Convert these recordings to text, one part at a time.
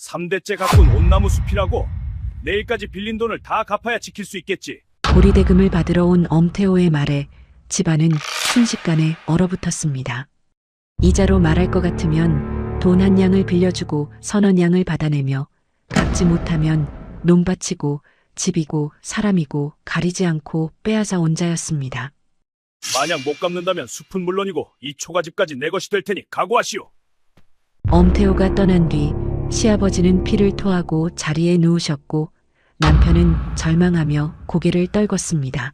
3대째 가꾼 온나무 숲이라고. 내일까지 빌린 돈을 다 갚아야 지킬 수 있겠지. 보리대금을 받으러 온 엄태호의 말에 집안은 순식간에 얼어붙었습니다. 이자로 말할 것 같으면 돈 한 양을 빌려주고 선원 양을 받아내며 갚지 못하면 논밭이고 집이고 사람이고 가리지 않고 빼앗아 온 자였습니다. 만약 못 갚는다면 숲은 물론이고 이 초가집까지 내 것이 될 테니 각오하시오. 엄태호가 떠난 뒤 시아버지는 피를 토하고 자리에 누우셨고 남편은 절망하며 고개를 떨궜습니다.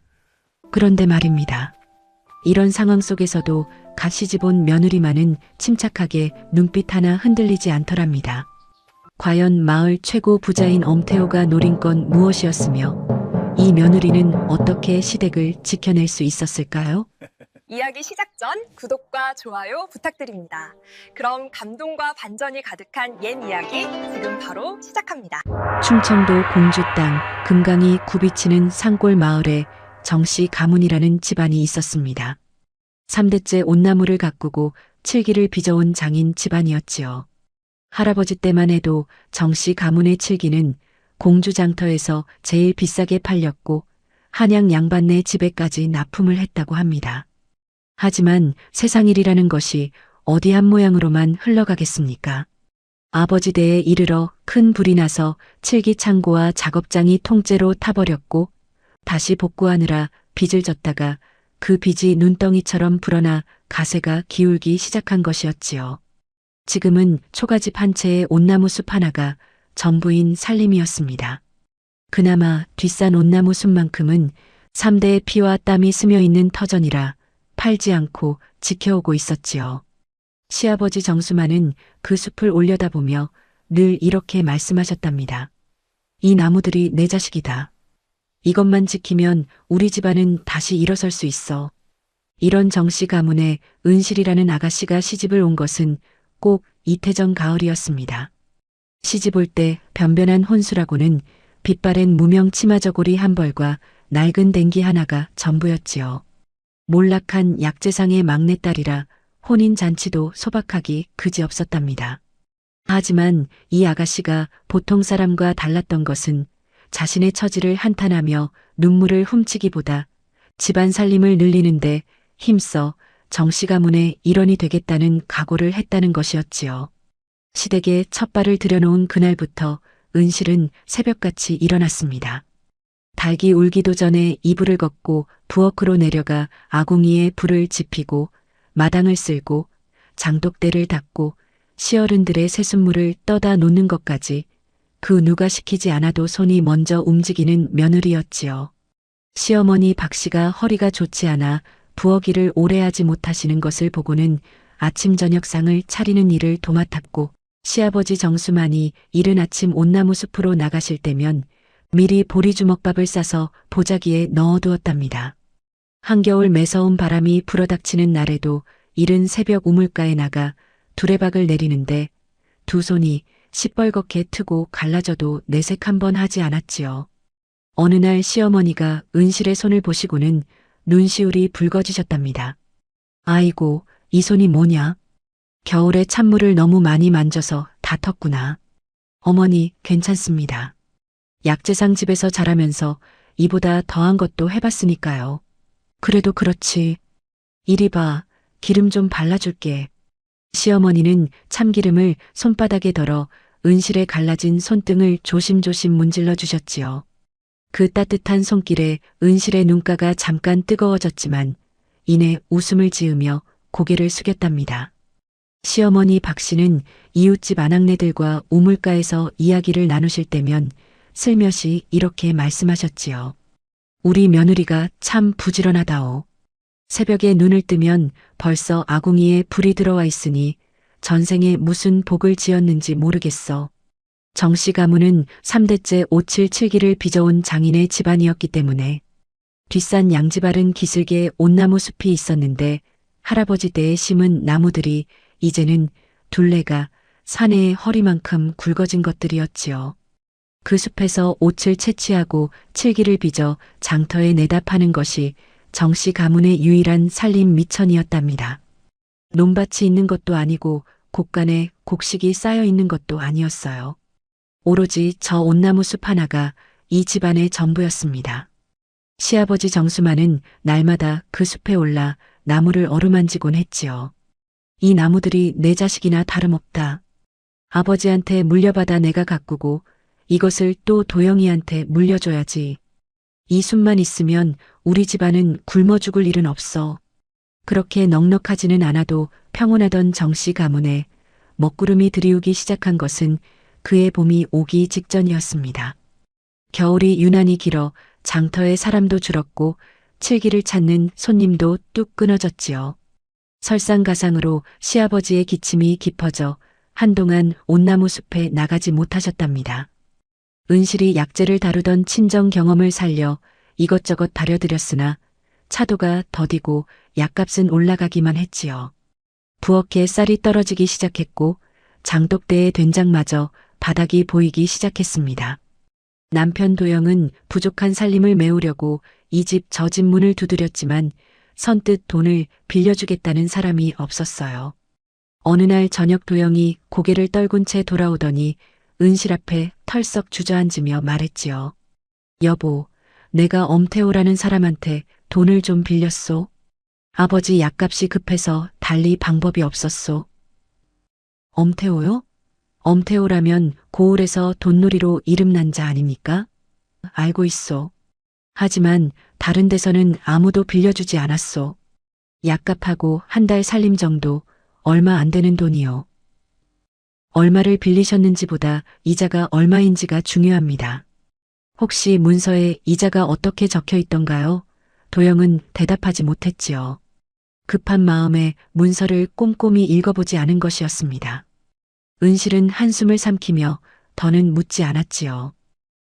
그런데 말입니다. 이런 상황 속에서도 갓 시집 온 며느리만은 침착하게 눈빛 하나 흔들리지 않더랍니다. 과연 마을 최고 부자인 엄태호가 노린 건 무엇이었으며 이 며느리는 어떻게 시댁을 지켜낼 수 있었을까요? 이야기 시작 전 구독과 좋아요 부탁드립니다. 그럼 감동과 반전이 가득한 옛 이야기 지금 바로 시작합니다. 충청도 공주 땅 금강이 굽이치는 산골 마을에 정씨 가문이라는 집안이 있었습니다. 3대째 온나무를 가꾸고 칠기를 빚어온 장인 집안이었지요. 할아버지 때만 해도 정씨 가문의 칠기는 공주 장터에서 제일 비싸게 팔렸고 한양 양반네 집에까지 납품을 했다고 합니다. 하지만 세상 일이라는 것이 어디 한 모양으로만 흘러가겠습니까? 아버지 대에 이르러 큰 불이 나서 칠기 창고와 작업장이 통째로 타버렸고 다시 복구하느라 빚을 졌다가 그 빚이 눈덩이처럼 불어나 가세가 기울기 시작한 것이었지요. 지금은 초가집 한 채에 온나무 숲 하나가 전부인 살림이었습니다. 그나마 뒷산 온나무 숲만큼은 3대의 피와 땀이 스며있는 터전이라 팔지 않고 지켜오고 있었지요. 시아버지 정수만은 그 숲을 올려다보며 늘 이렇게 말씀하셨답니다. 이 나무들이 내 자식이다. 이것만 지키면 우리 집안은 다시 일어설 수 있어. 이런 정씨 가문에 은실이라는 아가씨가 시집을 온 것은 꼭 이태정 가을이었습니다. 시집 올 때 변변한 혼수라고는 빛바랜 무명 치마저고리 한 벌과 낡은 댕기 하나가 전부였지요. 몰락한 약재상의 막내딸이라 혼인잔치도 소박하기 그지없었답니다. 하지만 이 아가씨가 보통 사람과 달랐던 것은 자신의 처지를 한탄하며 눈물을 훔치기보다 집안 살림을 늘리는데 힘써 정씨 가문의 일원이 되겠다는 각오를 했다는 것이었지요. 시댁에 첫 발을 들여놓은 그날부터 은실은 새벽같이 일어났습니다. 닭이 울기도 전에 이불을 걷고 부엌으로 내려가 아궁이에 불을 지피고 마당을 쓸고 장독대를 닦고 시어른들의 새순물을 떠다 놓는 것까지 그 누가 시키지 않아도 손이 먼저 움직이는 며느리였지요. 시어머니 박씨가 허리가 좋지 않아 부엌 일을 오래 하지 못하시는 것을 보고는 아침 저녁상을 차리는 일을 도맡았고 시아버지 정수만이 이른 아침 온나무 숲으로 나가실 때면 미리 보리주먹밥을 싸서 보자기에 넣어두었답니다. 한겨울 매서운 바람이 불어닥치는 날에도 이른 새벽 우물가에 나가 두레박을 내리는데 두 손이 시뻘겋게 트고 갈라져도 내색 한번 하지 않았지요. 어느 날 시어머니가 은실의 손을 보시고는 눈시울이 붉어지셨답니다. 아이고, 이 손이 뭐냐? 겨울에 찬물을 너무 많이 만져서 다 텄구나. 어머니, 괜찮습니다. 약재상 집에서 자라면서 이보다 더한 것도 해봤으니까요. 그래도 그렇지. 이리 봐, 기름 좀 발라줄게. 시어머니는 참기름을 손바닥에 덜어 은실에 갈라진 손등을 조심조심 문질러 주셨지요. 그 따뜻한 손길에 은실의 눈가가 잠깐 뜨거워졌지만 이내 웃음을 지으며 고개를 숙였답니다. 시어머니 박씨는 이웃집 아낙네들과 우물가에서 이야기를 나누실 때면 슬며시 이렇게 말씀하셨지요. 우리 며느리가 참 부지런하다오. 새벽에 눈을 뜨면 벌써 아궁이에 불이 들어와 있으니 전생에 무슨 복을 지었는지 모르겠어. 정씨 가문은 3대째 577기를 빚어온 장인의 집안이었기 때문에 뒷산 양지바른 기슭에 온나무 숲이 있었는데 할아버지 때에 심은 나무들이 이제는 둘레가 사내의 허리만큼 굵어진 것들이었지요. 그 숲에서 옷을 채취하고 칠기를 빚어 장터에 내다 파는 것이 정씨 가문의 유일한 살림 미천이었답니다. 논밭이 있는 것도 아니고 곳간에 곡식이 쌓여 있는 것도 아니었어요. 오로지 저 온나무 숲 하나가 이 집안의 전부였습니다. 시아버지 정수만은 날마다 그 숲에 올라 나무를 어루만지곤 했지요. 이 나무들이 내 자식이나 다름없다. 아버지한테 물려받아 내가 가꾸고 이것을 또 도영이한테 물려줘야지. 이 숲만 있으면 우리 집안은 굶어 죽을 일은 없어. 그렇게 넉넉하지는 않아도 평온하던 정씨 가문에 먹구름이 들이우기 시작한 것은 그의 봄이 오기 직전이었습니다. 겨울이 유난히 길어 장터에 사람도 줄었고 칠기를 찾는 손님도 뚝 끊어졌지요. 설상가상으로 시아버지의 기침이 깊어져 한동안 온나무 숲에 나가지 못하셨답니다. 은실이 약재를 다루던 친정 경험을 살려 이것저것 다려드렸으나 차도가 더디고 약값은 올라가기만 했지요. 부엌에 쌀이 떨어지기 시작했고 장독대의 된장마저 바닥이 보이기 시작했습니다. 남편 도영은 부족한 살림을 메우려고 이 집 저 집 문을 두드렸지만 선뜻 돈을 빌려주겠다는 사람이 없었어요. 어느 날 저녁 도영이 고개를 떨군 채 돌아오더니 은실 앞에 털썩 주저앉으며 말했지요. 여보, 내가 엄태호라는 사람한테 돈을 좀 빌렸소. 아버지 약값이 급해서 달리 방법이 없었소. 엄태호요? 엄태호라면 고을에서 돈놀이로 이름난 자 아닙니까? 알고 있소. 하지만 다른 데서는 아무도 빌려주지 않았소. 약값하고 한 달 살림 정도 얼마 안 되는 돈이요. 얼마를 빌리셨는지보다 이자가 얼마인지가 중요합니다. 혹시 문서에 이자가 어떻게 적혀 있던가요? 도영은 대답하지 못했지요. 급한 마음에 문서를 꼼꼼히 읽어보지 않은 것이었습니다. 은실은 한숨을 삼키며 더는 묻지 않았지요.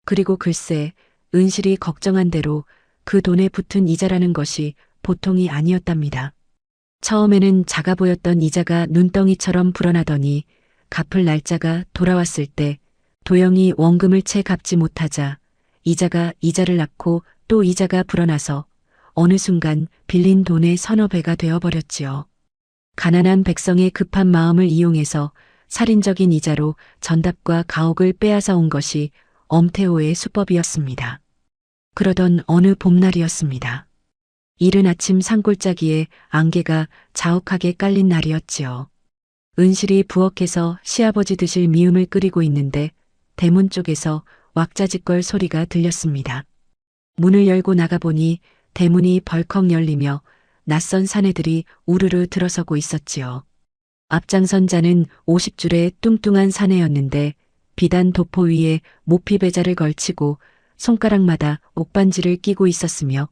그리고 글쎄, 은실이 걱정한 대로 그 돈에 붙은 이자라는 것이 보통이 아니었답니다. 처음에는 작아 보였던 이자가 눈덩이처럼 불어나더니 갚을 날짜가 돌아왔을 때 도영이 원금을 채 갚지 못하자 이자가 이자를 낳고 또 이자가 불어나서 어느 순간 빌린 돈의 서너 배가 되어버렸지요. 가난한 백성의 급한 마음을 이용해서 살인적인 이자로 전답과 가옥을 빼앗아 온 것이 엄태호의 수법이었습니다. 그러던 어느 봄날이었습니다. 이른 아침 산골짜기에 안개가 자욱하게 깔린 날이었지요. 은실이 부엌에서 시아버지 드실 미음을 끓이고 있는데 대문 쪽에서 왁자지껄 소리가 들렸습니다. 문을 열고 나가보니 대문이 벌컥 열리며 낯선 사내들이 우르르 들어서고 있었지요. 앞장선 자는 50줄의 뚱뚱한 사내였는데 비단 도포 위에 모피배자를 걸치고 손가락마다 옥반지를 끼고 있었으며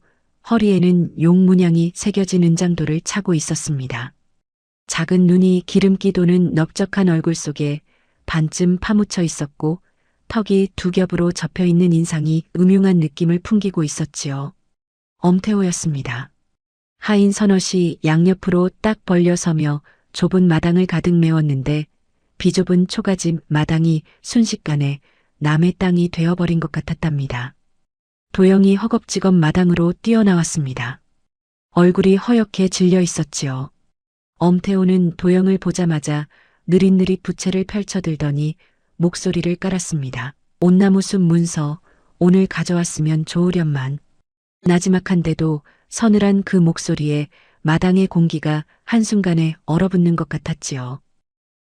허리에는 용 문양이 새겨진 은장도를 차고 있었습니다. 작은 눈이 기름기 도는 넓적한 얼굴 속에 반쯤 파묻혀 있었고 턱이 두 겹으로 접혀 있는 인상이 음흉한 느낌을 풍기고 있었지요. 엄태호였습니다. 하인 서넛이 양옆으로 딱 벌려 서며 좁은 마당을 가득 메웠는데 비좁은 초가집 마당이 순식간에 남의 땅이 되어버린 것 같았답니다. 도영이 허겁지겁 마당으로 뛰어나왔습니다. 얼굴이 허옇게 질려 있었지요. 엄태호는 도영을 보자마자 느릿느릿 부채를 펼쳐들더니 목소리를 깔았습니다. 온나무숲 문서 오늘 가져왔으면 좋으련만. 나지막한데도 서늘한 그 목소리에 마당의 공기가 한순간에 얼어붙는 것 같았지요.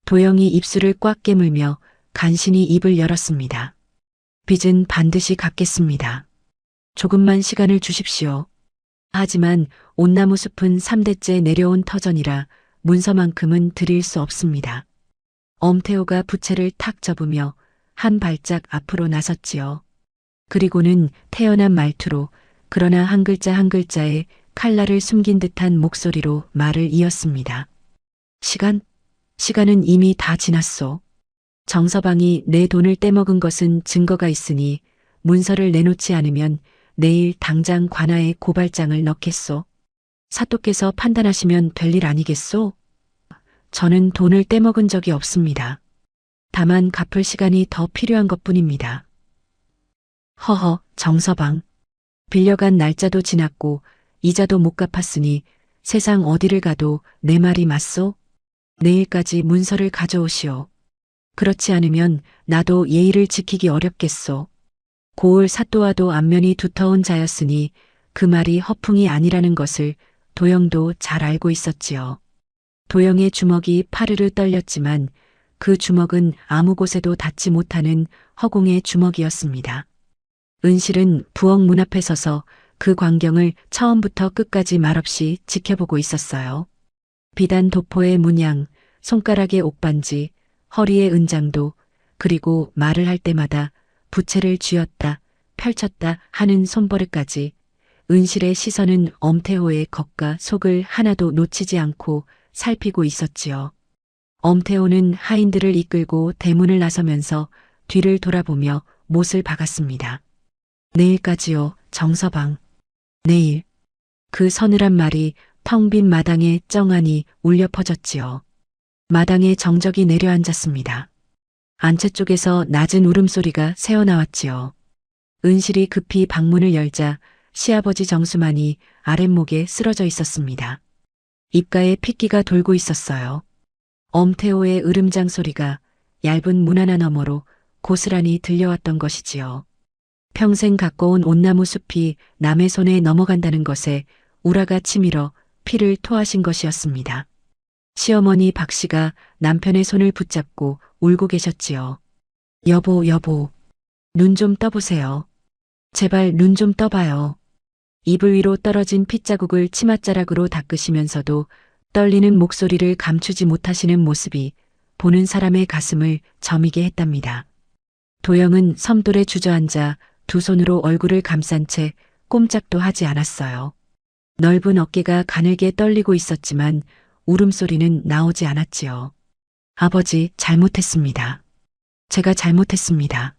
도영이 입술을 꽉 깨물며 간신히 입을 열었습니다. 빚은 반드시 갚겠습니다. 조금만 시간을 주십시오. 하지만 온나무 숲은 3대째 내려온 터전이라 문서만큼은 드릴 수 없습니다. 엄태호가 부채를 탁 접으며 한 발짝 앞으로 나섰지요. 그리고는 태연한 말투로 그러나 한 글자 한 글자에 칼날을 숨긴 듯한 목소리로 말을 이었습니다. 시간은 이미 다 지났소. 정서방이 내 돈을 떼먹은 것은 증거가 있으니 문서를 내놓지 않으면 내일 당장 관아에 고발장을 넣겠소. 사또께서 판단하시면 될 일 아니겠소? 저는 돈을 떼먹은 적이 없습니다. 다만 갚을 시간이 더 필요한 것뿐입니다. 허허, 정서방. 빌려간 날짜도 지났고 이자도 못 갚았으니 세상 어디를 가도 내 말이 맞소? 내일까지 문서를 가져오시오. 그렇지 않으면 나도 예의를 지키기 어렵겠소. 고을 사또와도 안면이 두터운 자였으니 그 말이 허풍이 아니라는 것을 도영도 잘 알고 있었지요. 도영의 주먹이 파르르 떨렸지만 그 주먹은 아무 곳에도 닿지 못하는 허공의 주먹이었습니다. 은실은 부엌 문 앞에 서서 그 광경을 처음부터 끝까지 말없이 지켜보고 있었어요. 비단 도포의 문양, 손가락에 옥반지, 허리에 은장도, 그리고 말을 할 때마다 부채를 쥐었다, 펼쳤다 하는 손버릇까지 은실의 시선은 엄태호의 겉과 속을 하나도 놓치지 않고 살피고 있었지요. 엄태호는 하인들을 이끌고 대문을 나서면서 뒤를 돌아보며 못을 박았습니다. 내일까지요, 정서방. 내일. 그 서늘한 말이 텅 빈 마당에 쩡하니 울려 퍼졌지요. 마당에 정적이 내려앉았습니다. 안채 쪽에서 낮은 울음소리가 새어나왔지요. 은실이 급히 방문을 열자 시아버지 정수만이 아랫목에 쓰러져 있었습니다. 입가에 핏기가 돌고 있었어요. 엄태호의 으름장 소리가 얇은 문 하나 너머로 고스란히 들려왔던 것이지요. 평생 가꿔온 온나무 숲이 남의 손에 넘어간다는 것에 우라가 치밀어 피를 토하신 것이었습니다. 시어머니 박씨가 남편의 손을 붙잡고 울고 계셨지요. 여보, 여보, 눈 좀 떠보세요. 제발 눈 좀 떠봐요. 이불 위로 떨어진 핏자국을 치맛자락으로 닦으시면서도 떨리는 목소리를 감추지 못하시는 모습이 보는 사람의 가슴을 저미게 했답니다. 도영은 섬돌에 주저앉아 두 손으로 얼굴을 감싼 채 꼼짝도 하지 않았어요. 넓은 어깨가 가늘게 떨리고 있었지만 울음소리는 나오지 않았지요. 아버지, 잘못했습니다. 제가 잘못했습니다.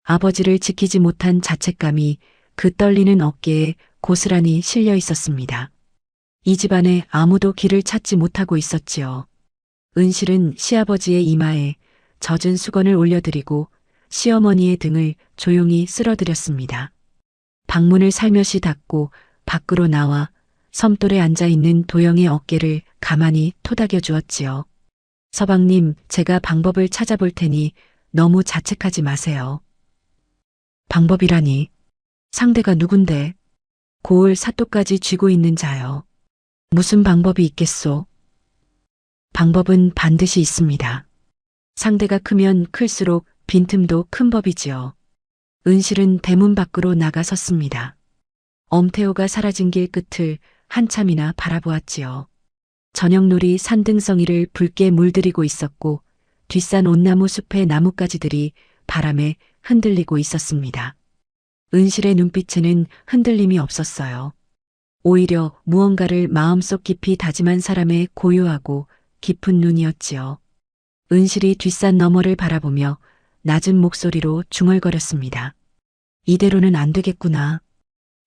아버지를 지키지 못한 자책감이 그 떨리는 어깨에 고스란히 실려 있었습니다. 이 집안에 아무도 길을 찾지 못하고 있었지요. 은실은 시아버지의 이마에 젖은 수건을 올려드리고 시어머니의 등을 조용히 쓸어드렸습니다. 방문을 살며시 닫고 밖으로 나와 섬돌에 앉아있는 도영의 어깨를 가만히 토닥여 주었지요. 서방님, 제가 방법을 찾아볼 테니 너무 자책하지 마세요. 방법이라니. 상대가 누군데? 고을 사또까지 쥐고 있는 자요. 무슨 방법이 있겠소? 방법은 반드시 있습니다. 상대가 크면 클수록 빈틈도 큰 법이지요. 은실은 대문 밖으로 나가섰습니다. 엄태호가 사라진 길 끝을 한참이나 바라보았지요. 저녁놀이 산등성이를 붉게 물들이고 있었고 뒷산 온나무 숲의 나뭇가지들이 바람에 흔들리고 있었습니다. 은실의 눈빛에는 흔들림이 없었어요. 오히려 무언가를 마음속 깊이 다짐한 사람의 고요하고 깊은 눈이었지요. 은실이 뒷산 너머를 바라보며 낮은 목소리로 중얼거렸습니다. 이대로는 안 되겠구나.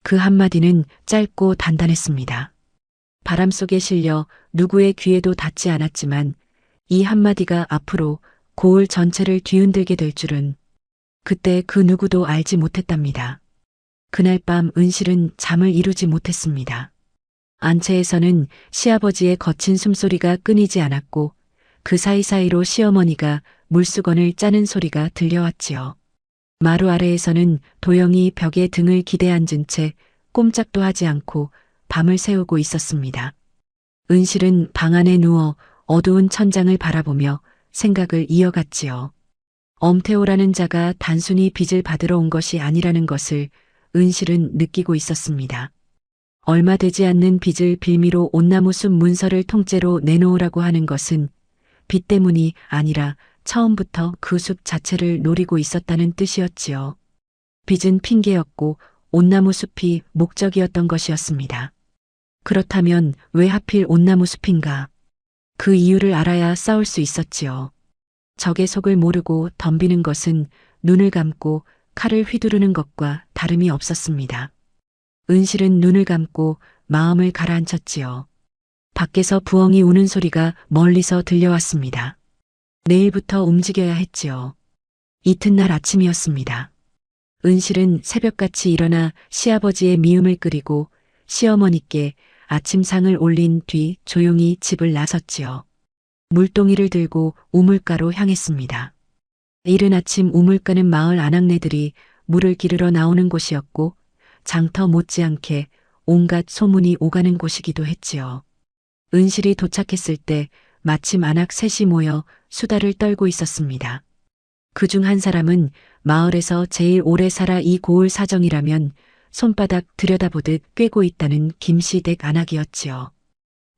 그 한마디는 짧고 단단했습니다. 바람 속에 실려 누구의 귀에도 닿지 않았지만 이 한마디가 앞으로 고을 전체를 뒤흔들게 될 줄은 그때 그 누구도 알지 못했답니다. 그날 밤 은실은 잠을 이루지 못했습니다. 안채에서는 시아버지의 거친 숨소리가 끊이지 않았고 그 사이사이로 시어머니가 물수건을 짜는 소리가 들려왔지요. 마루 아래에서는 도영이 벽에 등을 기대 앉은 채 꼼짝도 하지 않고 밤을 새우고 있었습니다. 은실은 방 안에 누워 어두운 천장을 바라보며 생각을 이어갔지요. 엄태호라는 자가 단순히 빚을 받으러 온 것이 아니라는 것을 은실은 느끼고 있었습니다. 얼마 되지 않는 빚을 빌미로 온나무숲 문서를 통째로 내놓으라고 하는 것은 빚 때문이 아니라 처음부터 그 숲 자체를 노리고 있었다는 뜻이었지요. 빚은 핑계였고 온나무숲이 목적이었던 것이었습니다. 그렇다면 왜 하필 온나무숲인가? 그 이유를 알아야 싸울 수 있었지요. 적의 속을 모르고 덤비는 것은 눈을 감고 칼을 휘두르는 것과 다름이 없었습니다. 은실은 눈을 감고 마음을 가라앉혔지요. 밖에서 부엉이 우는 소리가 멀리서 들려왔습니다. 내일부터 움직여야 했지요. 이튿날 아침이었습니다. 은실은 새벽같이 일어나 시아버지의 미음을 끓이고 시어머니께 아침상을 올린 뒤 조용히 집을 나섰지요. 물동이를 들고 우물가로 향했습니다. 이른 아침 우물가는 마을 아낙네들이 물을 기르러 나오는 곳이었고 장터 못지않게 온갖 소문이 오가는 곳이기도 했지요. 은실이 도착했을 때 마침 아낙 셋이 모여 수다를 떨고 있었습니다. 그중 한 사람은 마을에서 제일 오래 살아 이 고을 사정이라면 손바닥 들여다보듯 꿰고 있다는 김시댁 아낙이었지요.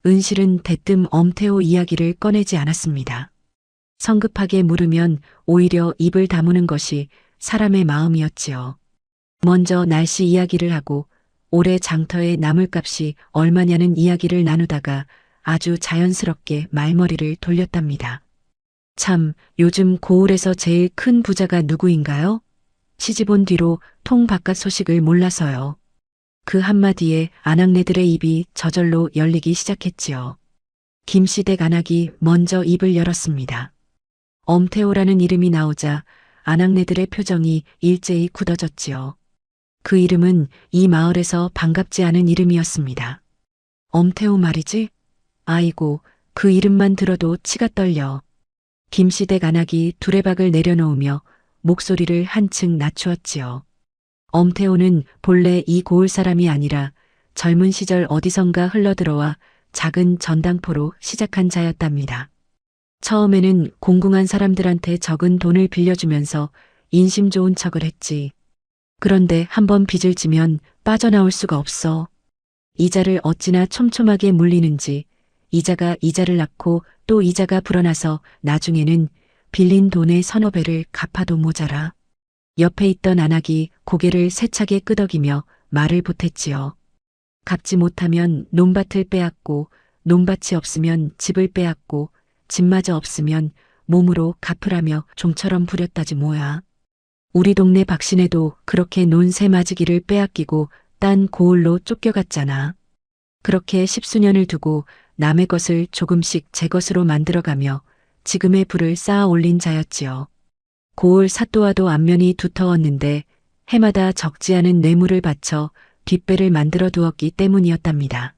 은실은 대뜸 엄태호 이야기를 꺼내지 않았습니다. 성급하게 물으면 오히려 입을 다무는 것이 사람의 마음이었지요. 먼저 날씨 이야기를 하고 올해 장터의 나물값이 얼마냐는 이야기를 나누다가 아주 자연스럽게 말머리를 돌렸답니다. 참, 요즘 고을에서 제일 큰 부자가 누구인가요? 시집 온 뒤로 통 바깥 소식을 몰라서요. 그 한마디에 아낙네들의 입이 저절로 열리기 시작했지요. 김시댁 아낙이 먼저 입을 열었습니다. 엄태호라는 이름이 나오자 아낙네들의 표정이 일제히 굳어졌지요. 그 이름은 이 마을에서 반갑지 않은 이름이었습니다. 엄태호 말이지? 아이고, 그 이름만 들어도 치가 떨려. 김시댁 아낙이 두레박을 내려놓으며 목소리를 한층 낮추었지요. 엄태호는 본래 이 고을 사람이 아니라 젊은 시절 어디선가 흘러들어와 작은 전당포로 시작한 자였답니다. 처음에는 공공한 사람들한테 적은 돈을 빌려주면서 인심 좋은 척을 했지. 그런데 한번 빚을 지면 빠져나올 수가 없어. 이자를 어찌나 촘촘하게 물리는지 이자가 이자를 낳고 또 이자가 불어나서 나중에는 빌린 돈의 서너 배를 갚아도 모자라. 옆에 있던 아낙이 고개를 세차게 끄덕이며 말을 보탰지요. 갚지 못하면 논밭을 빼앗고 논밭이 없으면 집을 빼앗고 집마저 없으면 몸으로 갚으라며 종처럼 부렸다지 뭐야. 우리 동네 박신혜도 그렇게 논 새 마지기를 빼앗기고 딴 고을로 쫓겨갔잖아. 그렇게 십수년을 두고 남의 것을 조금씩 제 것으로 만들어가며 지금의 부를 쌓아 올린 자였지요. 고을 사또와도 안면이 두터웠는데 해마다 적지 않은 뇌물을 바쳐 뒷배를 만들어 두었기 때문이었답니다.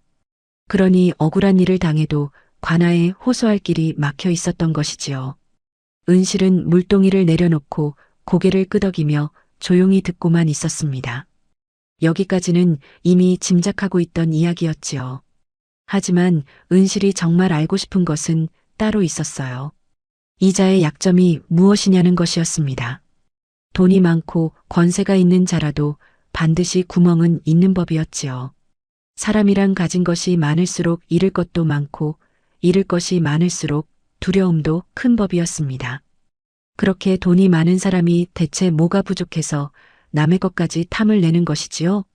그러니 억울한 일을 당해도 관아에 호소할 길이 막혀 있었던 것이지요. 은실은 물동이를 내려놓고 고개를 끄덕이며 조용히 듣고만 있었습니다. 여기까지는 이미 짐작하고 있던 이야기였지요. 하지만 은실이 정말 알고 싶은 것은 따로 있었어요. 이자의 약점이 무엇이냐는 것이었습니다. 돈이 많고 권세가 있는 자라도 반드시 구멍은 있는 법이었지요. 사람이란 가진 것이 많을수록 잃을 것도 많고 잃을 것이 많을수록 두려움도 큰 법이었습니다. 그렇게 돈이 많은 사람이 대체 뭐가 부족해서 남의 것까지 탐을 내는 것이지요?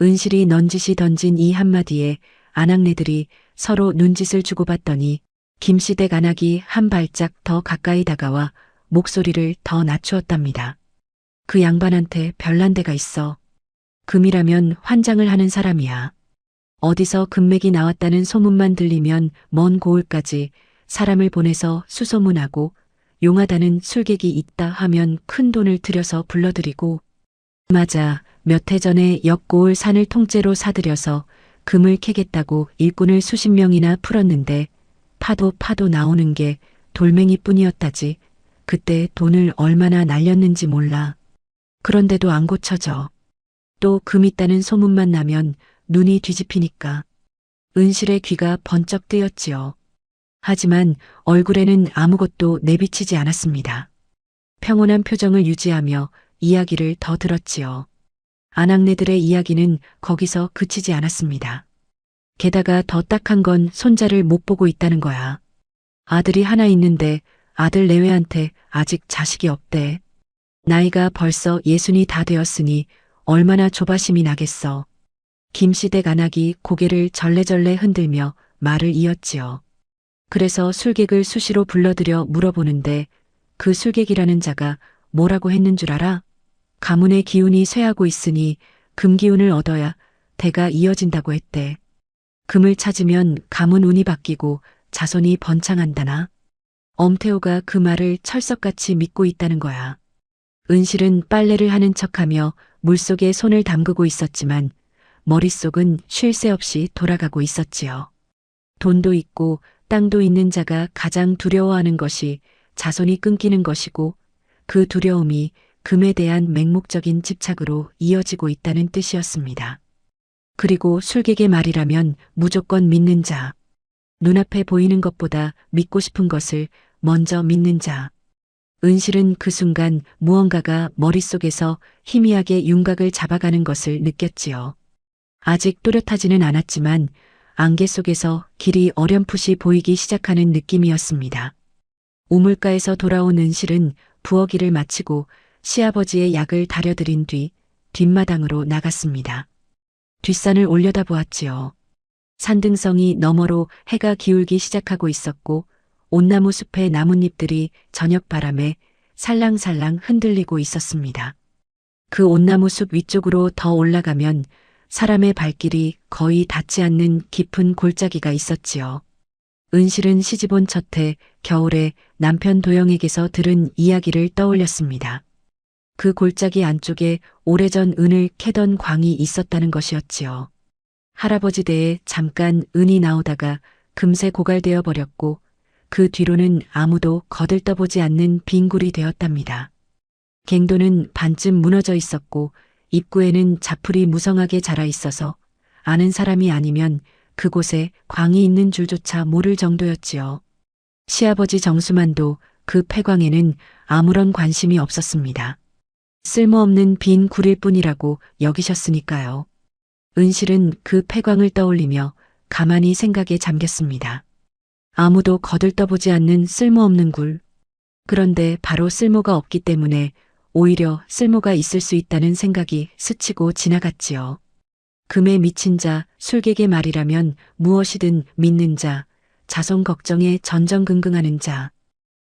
은실이 넌지시 던진 이 한마디에 아낙네들이 서로 눈짓을 주고받더니 김시댁 아낙이 한 발짝 더 가까이 다가와 목소리를 더 낮추었답니다. 그 양반한테 별난 데가 있어. 금이라면 환장을 하는 사람이야. 어디서 금맥이 나왔다는 소문만 들리면 먼 고을까지 사람을 보내서 수소문하고 용하다는 술객이 있다 하면 큰 돈을 들여서 불러들이고 맞아 몇 해 전에 옆고을 산을 통째로 사들여서 금을 캐겠다고 일꾼을 수십 명이나 풀었는데 파도 나오는 게 돌멩이뿐이었다지. 그때 돈을 얼마나 날렸는지 몰라. 그런데도 안 고쳐져. 또 금 있다는 소문만 나면 눈이 뒤집히니까. 은실의 귀가 번쩍 뜨였지요. 하지만 얼굴에는 아무것도 내비치지 않았습니다. 평온한 표정을 유지하며 이야기를 더 들었지요. 아낙네들의 이야기는 거기서 그치지 않았습니다. 게다가 더 딱한 건 손자를 못 보고 있다는 거야. 아들이 하나 있는데 아들 내외한테 아직 자식이 없대. 나이가 벌써 60이 다 되었으니 얼마나 조바심이 나겠어. 김시댁 아낙이 고개를 절레절레 흔들며 말을 이었지요. 그래서 술객을 수시로 불러들여 물어보는데 그 술객이라는 자가 뭐라고 했는 줄 알아? 가문의 기운이 쇠하고 있으니 금 기운을 얻어야 대가 이어진다고 했대. 금을 찾으면 가문 운이 바뀌고 자손이 번창한다나. 엄태호가 그 말을 철석같이 믿고 있다는 거야. 은실은 빨래를 하는 척하며 물속에 손을 담그고 있었지만 머릿속은 쉴 새 없이 돌아가고 있었지요. 돈도 있고 땅도 있는 자가 가장 두려워하는 것이 자손이 끊기는 것이고 그 두려움이 금에 대한 맹목적인 집착으로 이어지고 있다는 뜻이었습니다. 그리고 술객의 말이라면 무조건 믿는 자. 눈앞에 보이는 것보다 믿고 싶은 것을 먼저 믿는 자. 은실은 그 순간 무언가가 머릿속에서 희미하게 윤곽을 잡아가는 것을 느꼈지요. 아직 또렷하지는 않았지만 안개 속에서 길이 어렴풋이 보이기 시작하는 느낌이었습니다. 우물가에서 돌아온 은실은 부엌일을 마치고 시아버지의 약을 다려드린 뒤 뒷마당으로 나갔습니다. 뒷산을 올려다보았지요. 산등성이 너머로 해가 기울기 시작하고 있었고 온나무 숲의 나뭇잎들이 저녁 바람에 살랑살랑 흔들리고 있었습니다. 그 온나무 숲 위쪽으로 더 올라가면 사람의 발길이 거의 닿지 않는 깊은 골짜기가 있었지요. 은실은 시집온 첫해 겨울에 남편 도영에게서 들은 이야기를 떠올렸습니다. 그 골짜기 안쪽에 오래전 은을 캐던 광이 있었다는 것이었지요. 할아버지 댁에 잠깐 은이 나오다가 금세 고갈되어 버렸고 그 뒤로는 아무도 거들떠보지 않는 빈굴이 되었답니다. 갱도는 반쯤 무너져 있었고 입구에는 자풀이 무성하게 자라 있어서 아는 사람이 아니면 그곳에 광이 있는 줄조차 모를 정도였지요. 시아버지 정수만도 그 폐광에는 아무런 관심이 없었습니다. 쓸모없는 빈 굴일 뿐이라고 여기셨으니까요. 은실은 그 폐광을 떠올리며 가만히 생각에 잠겼습니다. 아무도 거들떠보지 않는 쓸모없는 굴. 그런데 바로 쓸모가 없기 때문에 오히려 쓸모가 있을 수 있다는 생각이 스치고 지나갔지요. 금에 미친 자, 술객의 말이라면 무엇이든 믿는 자, 자손 걱정에 전전긍긍하는 자.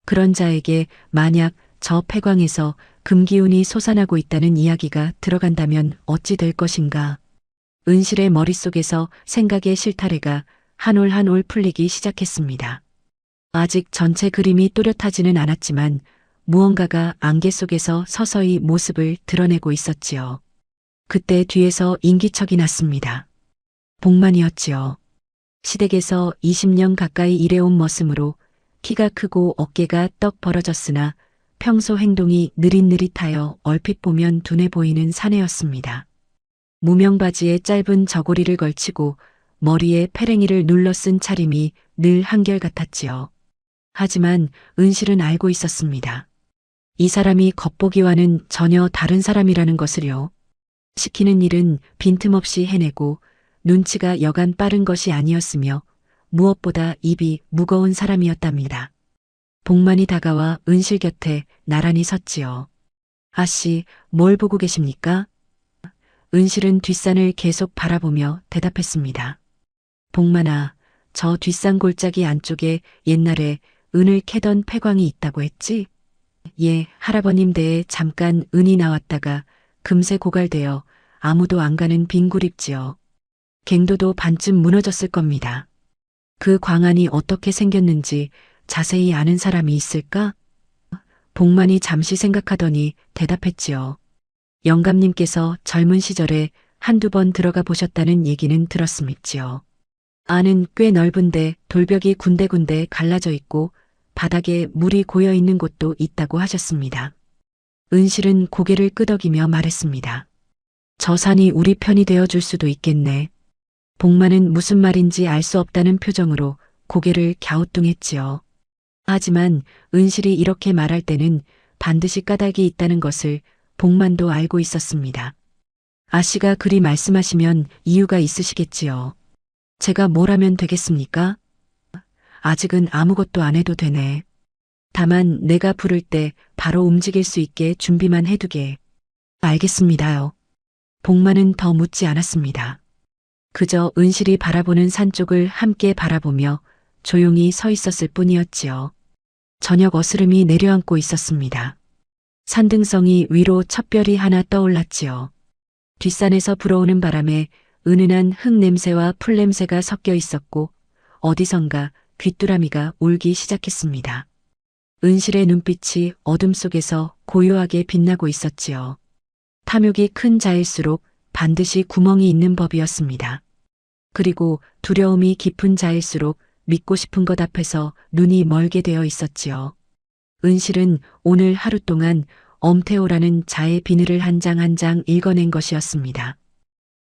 그런 자에게 만약 저 폐광에서 금기운이 솟아나고 있다는 이야기가 들어간다면 어찌 될 것인가. 은실의 머릿속에서 생각의 실타래가 한 올 한 올 풀리기 시작했습니다. 아직 전체 그림이 또렷하지는 않았지만 무언가가 안개 속에서 서서히 모습을 드러내고 있었지요. 그때 뒤에서 인기척이 났습니다. 복만이었지요. 시댁에서 20년 가까이 일해온 머슴으로 키가 크고 어깨가 떡 벌어졌으나 평소 행동이 느릿느릿하여 얼핏 보면 둔해 보이는 사내였습니다. 무명바지에 짧은 저고리를 걸치고 머리에 페랭이를 눌러 쓴 차림이 늘 한결같았지요. 하지만 은실은 알고 있었습니다. 이 사람이 겉보기와는 전혀 다른 사람이라는 것을요. 시키는 일은 빈틈없이 해내고 눈치가 여간 빠른 것이 아니었으며 무엇보다 입이 무거운 사람이었답니다. 복만이 다가와 은실 곁에 나란히 섰지요. 아씨, 뭘 보고 계십니까? 은실은 뒷산을 계속 바라보며 대답했습니다. 복만아, 저 뒷산 골짜기 안쪽에 옛날에 은을 캐던 폐광이 있다고 했지? 예, 할아버님 댁에 잠깐 은이 나왔다가 금세 고갈되어 아무도 안 가는 빈굴입지요. 갱도도 반쯤 무너졌을 겁니다. 그 광안이 어떻게 생겼는지 자세히 아는 사람이 있을까? 복만이 잠시 생각하더니 대답했지요. 영감님께서 젊은 시절에 한두 번 들어가 보셨다는 얘기는 들었음있지요. 안은 꽤 넓은데 돌벽이 군데군데 갈라져 있고 바닥에 물이 고여 있는 곳도 있다고 하셨습니다. 은실은 고개를 끄덕이며 말했습니다. 저 산이 우리 편이 되어줄 수도 있겠네. 복만은 무슨 말인지 알 수 없다는 표정으로 고개를 갸우뚱했지요. 하지만 은실이 이렇게 말할 때는 반드시 까닭이 있다는 것을 복만도 알고 있었습니다. 아씨가 그리 말씀하시면 이유가 있으시겠지요. 제가 뭘 하면 되겠습니까? 아직은 아무것도 안 해도 되네. 다만 내가 부를 때 바로 움직일 수 있게 준비만 해두게. 알겠습니다요. 복만은 더 묻지 않았습니다. 그저 은실이 바라보는 산 쪽을 함께 바라보며 조용히 서 있었을 뿐이었지요. 저녁 어스름이 내려앉고 있었습니다. 산등성이 위로 첫 별이 하나 떠올랐지요. 뒷산에서 불어오는 바람에 은은한 흙 냄새와 풀 냄새가 섞여 있었고 어디선가 귀뚜라미가 울기 시작했습니다. 은실의 눈빛이 어둠 속에서 고요하게 빛나고 있었지요. 탐욕이 큰 자일수록 반드시 구멍이 있는 법이었습니다. 그리고 두려움이 깊은 자일수록 믿고 싶은 것 앞에서 눈이 멀게 되어 있었지요. 은실은 오늘 하루 동안 엄태호라는 자의 비늘을 한 장 한 장 읽어낸 것이었습니다.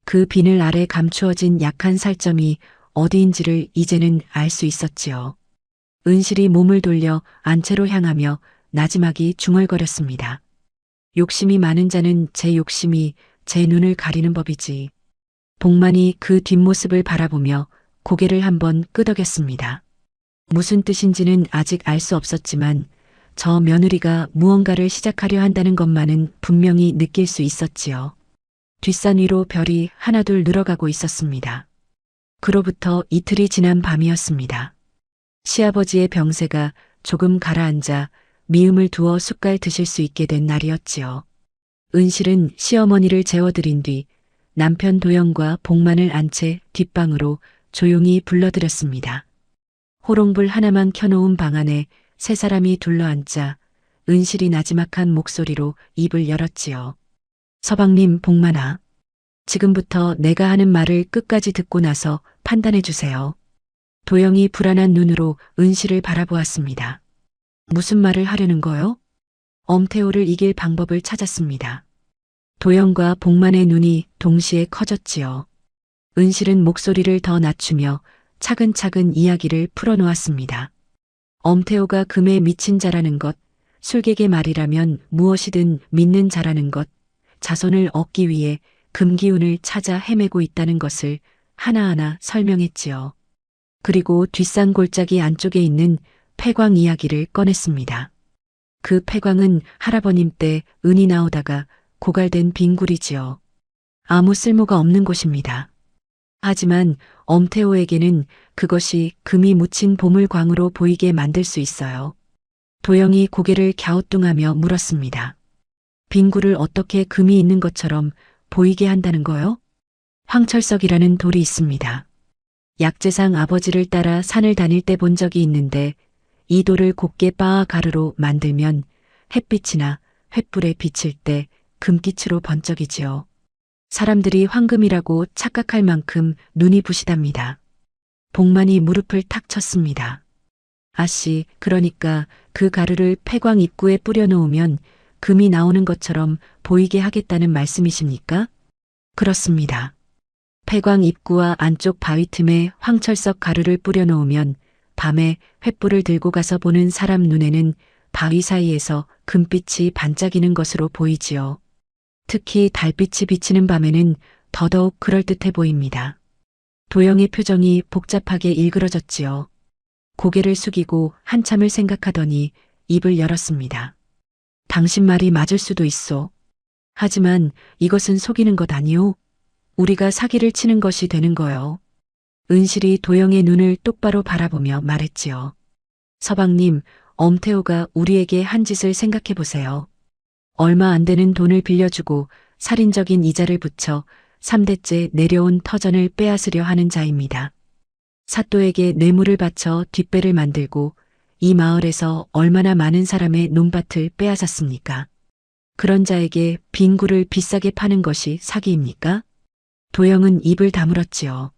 그 비늘 아래 감추어진 약한 살점이 어디인지를 이제는 알 수 있었지요. 은실이 몸을 돌려 안채로 향하며 나지막이 중얼거렸습니다. 욕심이 많은 자는 제 욕심이 제 눈을 가리는 법이지. 복만이 그 뒷모습을 바라보며 고개를 한번 끄덕였습니다. 무슨 뜻인지는 아직 알 수 없었지만 저 며느리가 무언가를 시작하려 한다는 것만은 분명히 느낄 수 있었지요. 뒷산 위로 별이 하나둘 늘어가고 있었습니다. 그로부터 이틀이 지난 밤이었습니다. 시아버지의 병세가 조금 가라앉아 미음을 두어 숟갈 드실 수 있게 된 날이었지요. 은실은 시어머니를 재워드린 뒤 남편 도영과 복만을 안 채 뒷방으로 조용히 불러들였습니다. 호롱불 하나만 켜놓은 방 안에 세 사람이 둘러앉자 은실이 나지막한 목소리로 입을 열었지요. 서방님, 복만아. 지금부터 내가 하는 말을 끝까지 듣고 나서 판단해 주세요. 도영이 불안한 눈으로 은실을 바라보았습니다. 무슨 말을 하려는 거요? 엄태호를 이길 방법을 찾았습니다. 도영과 복만의 눈이 동시에 커졌지요. 은실은 목소리를 더 낮추며 차근차근 이야기를 풀어놓았습니다. 엄태호가 금에 미친 자라는 것, 술객의 말이라면 무엇이든 믿는 자라는 것, 자손을 얻기 위해 금기운을 찾아 헤매고 있다는 것을 하나하나 설명했지요. 그리고 뒷산 골짜기 안쪽에 있는 폐광 이야기를 꺼냈습니다. 그 폐광은 할아버님 때 은이 나오다가 고갈된 빈굴이지요. 아무 쓸모가 없는 곳입니다. 하지만 엄태호에게는 그것이 금이 묻힌 보물광으로 보이게 만들 수 있어요. 도영이 고개를 갸우뚱하며 물었습니다. 빈굴을 어떻게 금이 있는 것처럼 보이게 한다는 거요? 황철석이라는 돌이 있습니다. 약재상 아버지를 따라 산을 다닐 때 본 적이 있는데 이 돌을 곱게 빻아 가루로 만들면 햇빛이나 횃불에 비칠 때 금빛으로 번쩍이지요. 사람들이 황금이라고 착각할 만큼 눈이 부시답니다. 복만이 무릎을 탁 쳤습니다. 아씨, 그러니까 그 가루를 폐광 입구에 뿌려놓으면 금이 나오는 것처럼 보이게 하겠다는 말씀이십니까? 그렇습니다. 폐광 입구와 안쪽 바위 틈에 황철석 가루를 뿌려놓으면 밤에 횃불을 들고 가서 보는 사람 눈에는 바위 사이에서 금빛이 반짝이는 것으로 보이지요. 특히 달빛이 비치는 밤에는 더더욱 그럴듯해 보입니다. 도영의 표정이 복잡하게 일그러졌지요. 고개를 숙이고 한참을 생각하더니 입을 열었습니다. 당신 말이 맞을 수도 있소. 하지만 이것은 속이는 것 아니오. 우리가 사기를 치는 것이 되는 거요. 은실이 도영의 눈을 똑바로 바라보며 말했지요. 서방님, 엄태호가 우리에게 한 짓을 생각해 보세요. 얼마 안 되는 돈을 빌려주고 살인적인 이자를 붙여 3대째 내려온 터전을 빼앗으려 하는 자입니다. 사또에게 뇌물을 바쳐 뒷배를 만들고 이 마을에서 얼마나 많은 사람의 논밭을 빼앗았습니까? 그런 자에게 빈굴을 비싸게 파는 것이 사기입니까? 도영은 입을 다물었지요.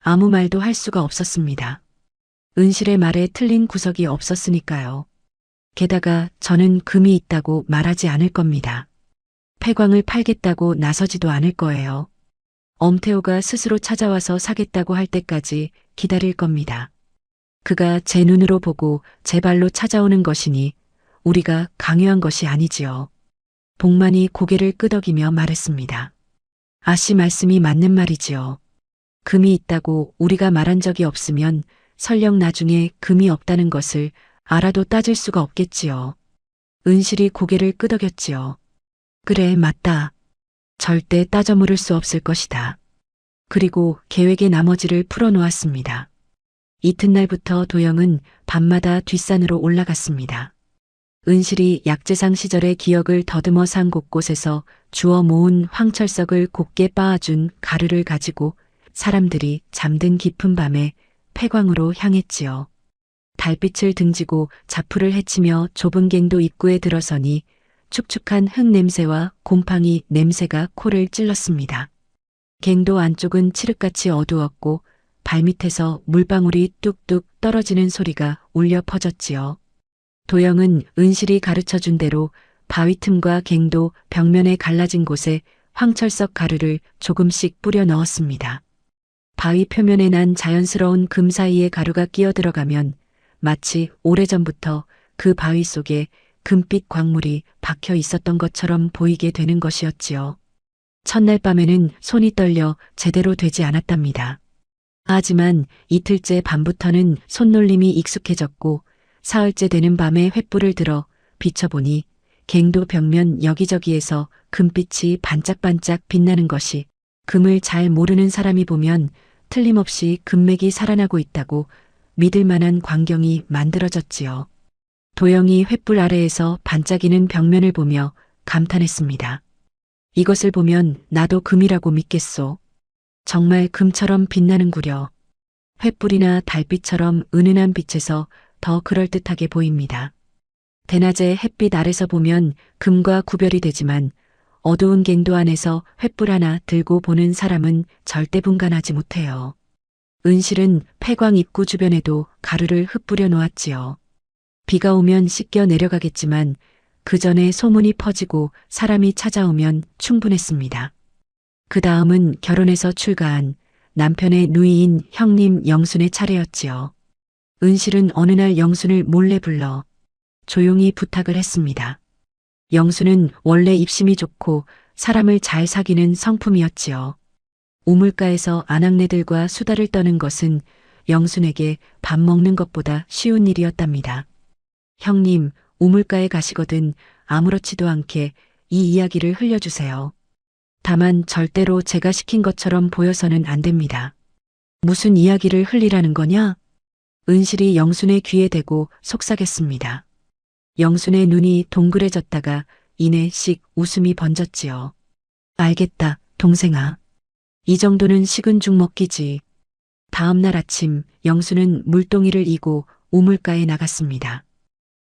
아무 말도 할 수가 없었습니다. 은실의 말에 틀린 구석이 없었으니까요. 게다가 저는 금이 있다고 말하지 않을 겁니다. 폐광을 팔겠다고 나서지도 않을 거예요. 엄태호가 스스로 찾아와서 사겠다고 할 때까지 기다릴 겁니다. 그가 제 눈으로 보고 제 발로 찾아오는 것이니 우리가 강요한 것이 아니지요. 복만이 고개를 끄덕이며 말했습니다. 아씨 말씀이 맞는 말이지요. 금이 있다고 우리가 말한 적이 없으면 설령 나중에 금이 없다는 것을 알아도 따질 수가 없겠지요. 은실이 고개를 끄덕였지요. 그래, 맞다. 절대 따져 물을 수 없을 것이다. 그리고 계획의 나머지를 풀어놓았습니다. 이튿날부터 도영은 밤마다 뒷산으로 올라갔습니다. 은실이 약재상 시절의 기억을 더듬어 산 곳곳에서 주워 모은 황철석을 곱게 빻아준 가루를 가지고 사람들이 잠든 깊은 밤에 폐광으로 향했지요. 달빛을 등지고 자풀을 헤치며 좁은 갱도 입구에 들어서니 축축한 흙 냄새와 곰팡이 냄새가 코를 찔렀습니다. 갱도 안쪽은 칠흑같이 어두웠고 발밑에서 물방울이 뚝뚝 떨어지는 소리가 울려 퍼졌지요. 도영은 은실이 가르쳐준 대로 바위 틈과 갱도 벽면에 갈라진 곳에 황철석 가루를 조금씩 뿌려 넣었습니다. 바위 표면에 난 자연스러운 금 사이에 가루가 끼어 들어가면 마치 오래전부터 그 바위 속에 금빛 광물이 박혀 있었던 것처럼 보이게 되는 것이었지요. 첫날 밤에는 손이 떨려 제대로 되지 않았답니다. 하지만 이틀째 밤부터는 손놀림이 익숙해졌고 사흘째 되는 밤에 횃불을 들어 비춰보니 갱도 벽면 여기저기에서 금빛이 반짝반짝 빛나는 것이 금을 잘 모르는 사람이 보면 틀림없이 금맥이 살아나고 있다고 믿을 만한 광경이 만들어졌지요. 도영이 횃불 아래에서 반짝이는 벽면을 보며 감탄했습니다. 이것을 보면 나도 금이라고 믿겠소. 정말 금처럼 빛나는구려. 횃불이나 달빛처럼 은은한 빛에서 더 그럴듯하게 보입니다. 대낮에 햇빛 아래서 보면 금과 구별이 되지만 어두운 갱도 안에서 횃불 하나 들고 보는 사람은 절대 분간하지 못해요. 은실은 폐광 입구 주변에도 가루를 흩뿌려 놓았지요. 비가 오면 씻겨 내려가겠지만 그 전에 소문이 퍼지고 사람이 찾아오면 충분했습니다. 그 다음은 결혼해서 출가한 남편의 누이인 형님 영순의 차례였지요. 은실은 어느 날 영순을 몰래 불러 조용히 부탁을 했습니다. 영순은 원래 입심이 좋고 사람을 잘 사귀는 성품이었지요. 우물가에서 아낙네들과 수다를 떠는 것은 영순에게 밥 먹는 것보다 쉬운 일이었답니다. 형님, 우물가에 가시거든 아무렇지도 않게 이 이야기를 흘려주세요. 다만 절대로 제가 시킨 것처럼 보여서는 안 됩니다. 무슨 이야기를 흘리라는 거냐? 은실이 영순의 귀에 대고 속삭였습니다. 영순의 눈이 동그래졌다가 이내 씩 웃음이 번졌지요. 알겠다, 동생아. 이 정도는 식은 죽 먹기지. 다음 날 아침 영순은 물동이를 이고 우물가에 나갔습니다.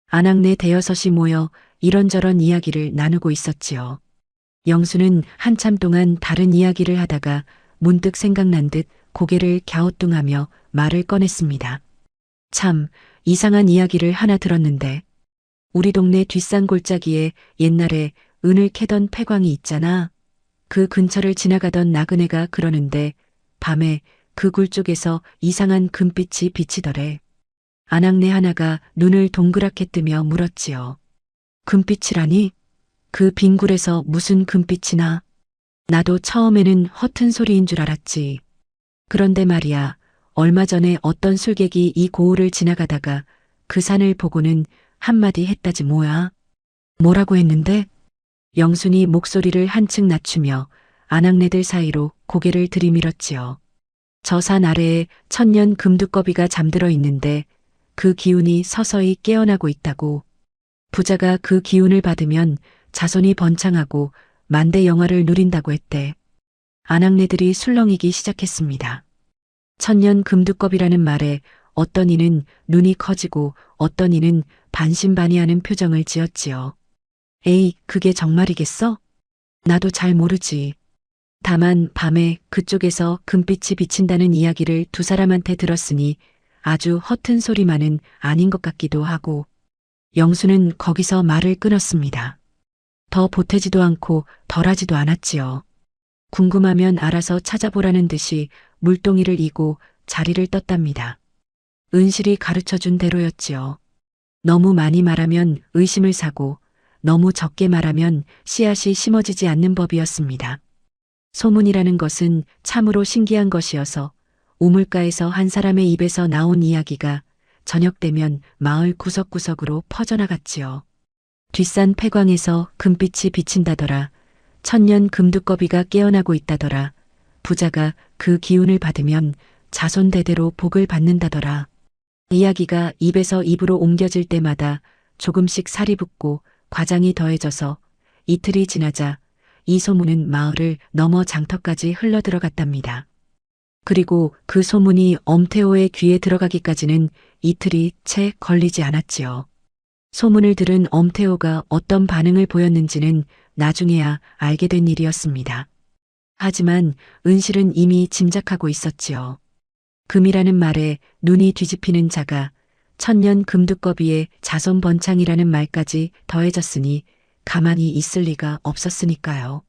아낙네 대여섯이 모여 이런저런 이야기를 나누고 있었지요. 영순은 한참 동안 다른 이야기를 하다가 문득 생각난 듯 고개를 갸우뚱하며 말을 꺼냈습니다. 참, 이상한 이야기를 하나 들었는데 우리 동네 뒷산 골짜기에 옛날에 은을 캐던 폐광이 있잖아. 그 근처를 지나가던 나그네가 그러는데 밤에 그 굴 쪽에서 이상한 금빛이 비치더래. 아낙네 하나가 눈을 동그랗게 뜨며 물었지요. 금빛이라니? 그 빈 굴에서 무슨 금빛이 나? 나도 처음에는 허튼 소리인 줄 알았지. 그런데 말이야, 얼마 전에 어떤 술객이 이 고을을 지나가다가 그 산을 보고는 한마디 했다지 뭐야. 뭐라고 했는데? 영순이 목소리를 한층 낮추며 아낙네들 사이로 고개를 들이밀었지요. 저 산 아래에 천년 금두꺼비가 잠들어 있는데 그 기운이 서서히 깨어나고 있다고. 부자가 그 기운을 받으면 자손이 번창하고 만대 영화를 누린다고 했대. 아낙네들이 술렁이기 시작했습니다. 천년 금두꺼비라는 말에 어떤 이는 눈이 커지고 어떤 이는 반신반의하는 표정을 지었지요. 에이, 그게 정말이겠어? 나도 잘 모르지. 다만 밤에 그쪽에서 금빛이 비친다는 이야기를 두 사람한테 들었으니 아주 허튼 소리만은 아닌 것 같기도 하고. 영수는 거기서 말을 끊었습니다. 더 보태지도 않고 덜하지도 않았지요. 궁금하면 알아서 찾아보라는 듯이 물동이를 이고 자리를 떴답니다. 은실이 가르쳐준 대로였지요. 너무 많이 말하면 의심을 사고 너무 적게 말하면 씨앗이 심어지지 않는 법이었습니다. 소문이라는 것은 참으로 신기한 것이어서 우물가에서 한 사람의 입에서 나온 이야기가 저녁 되면 마을 구석구석으로 퍼져나갔지요. 뒷산 폐광에서 금빛이 비친다더라. 천년 금두꺼비가 깨어나고 있다더라. 부자가 그 기운을 받으면 자손 대대로 복을 받는다더라. 이야기가 입에서 입으로 옮겨질 때마다 조금씩 살이 붙고 과장이 더해져서 이틀이 지나자 이 소문은 마을을 넘어 장터까지 흘러들어갔답니다. 그리고 그 소문이 엄태호의 귀에 들어가기까지는 이틀이 채 걸리지 않았지요. 소문을 들은 엄태호가 어떤 반응을 보였는지는 나중에야 알게 된 일이었습니다. 하지만 은실은 이미 짐작하고 있었지요. 금이라는 말에 눈이 뒤집히는 자가 천년 금두꺼비의 자손번창이라는 말까지 더해졌으니 가만히 있을 리가 없었으니까요.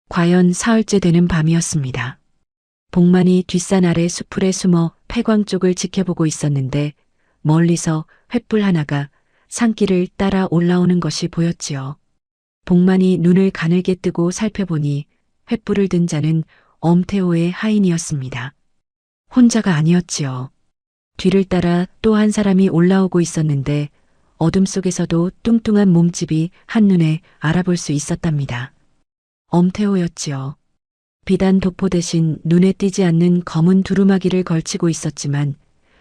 과연 사흘째 되는 밤이었습니다. 복만이 뒷산 아래 수풀에 숨어 폐광 쪽을 지켜보고 있었는데 멀리서 횃불 하나가 산길을 따라 올라오는 것이 보였지요. 복만이 눈을 가늘게 뜨고 살펴보니 횃불을 든 자는 엄태호의 하인이었습니다. 혼자가 아니었지요. 뒤를 따라 또 한 사람이 올라오고 있었는데 어둠 속에서도 뚱뚱한 몸집이 한눈에 알아볼 수 있었답니다. 엄태호였지요. 비단 도포 대신 눈에 띄지 않는 검은 두루마기를 걸치고 있었지만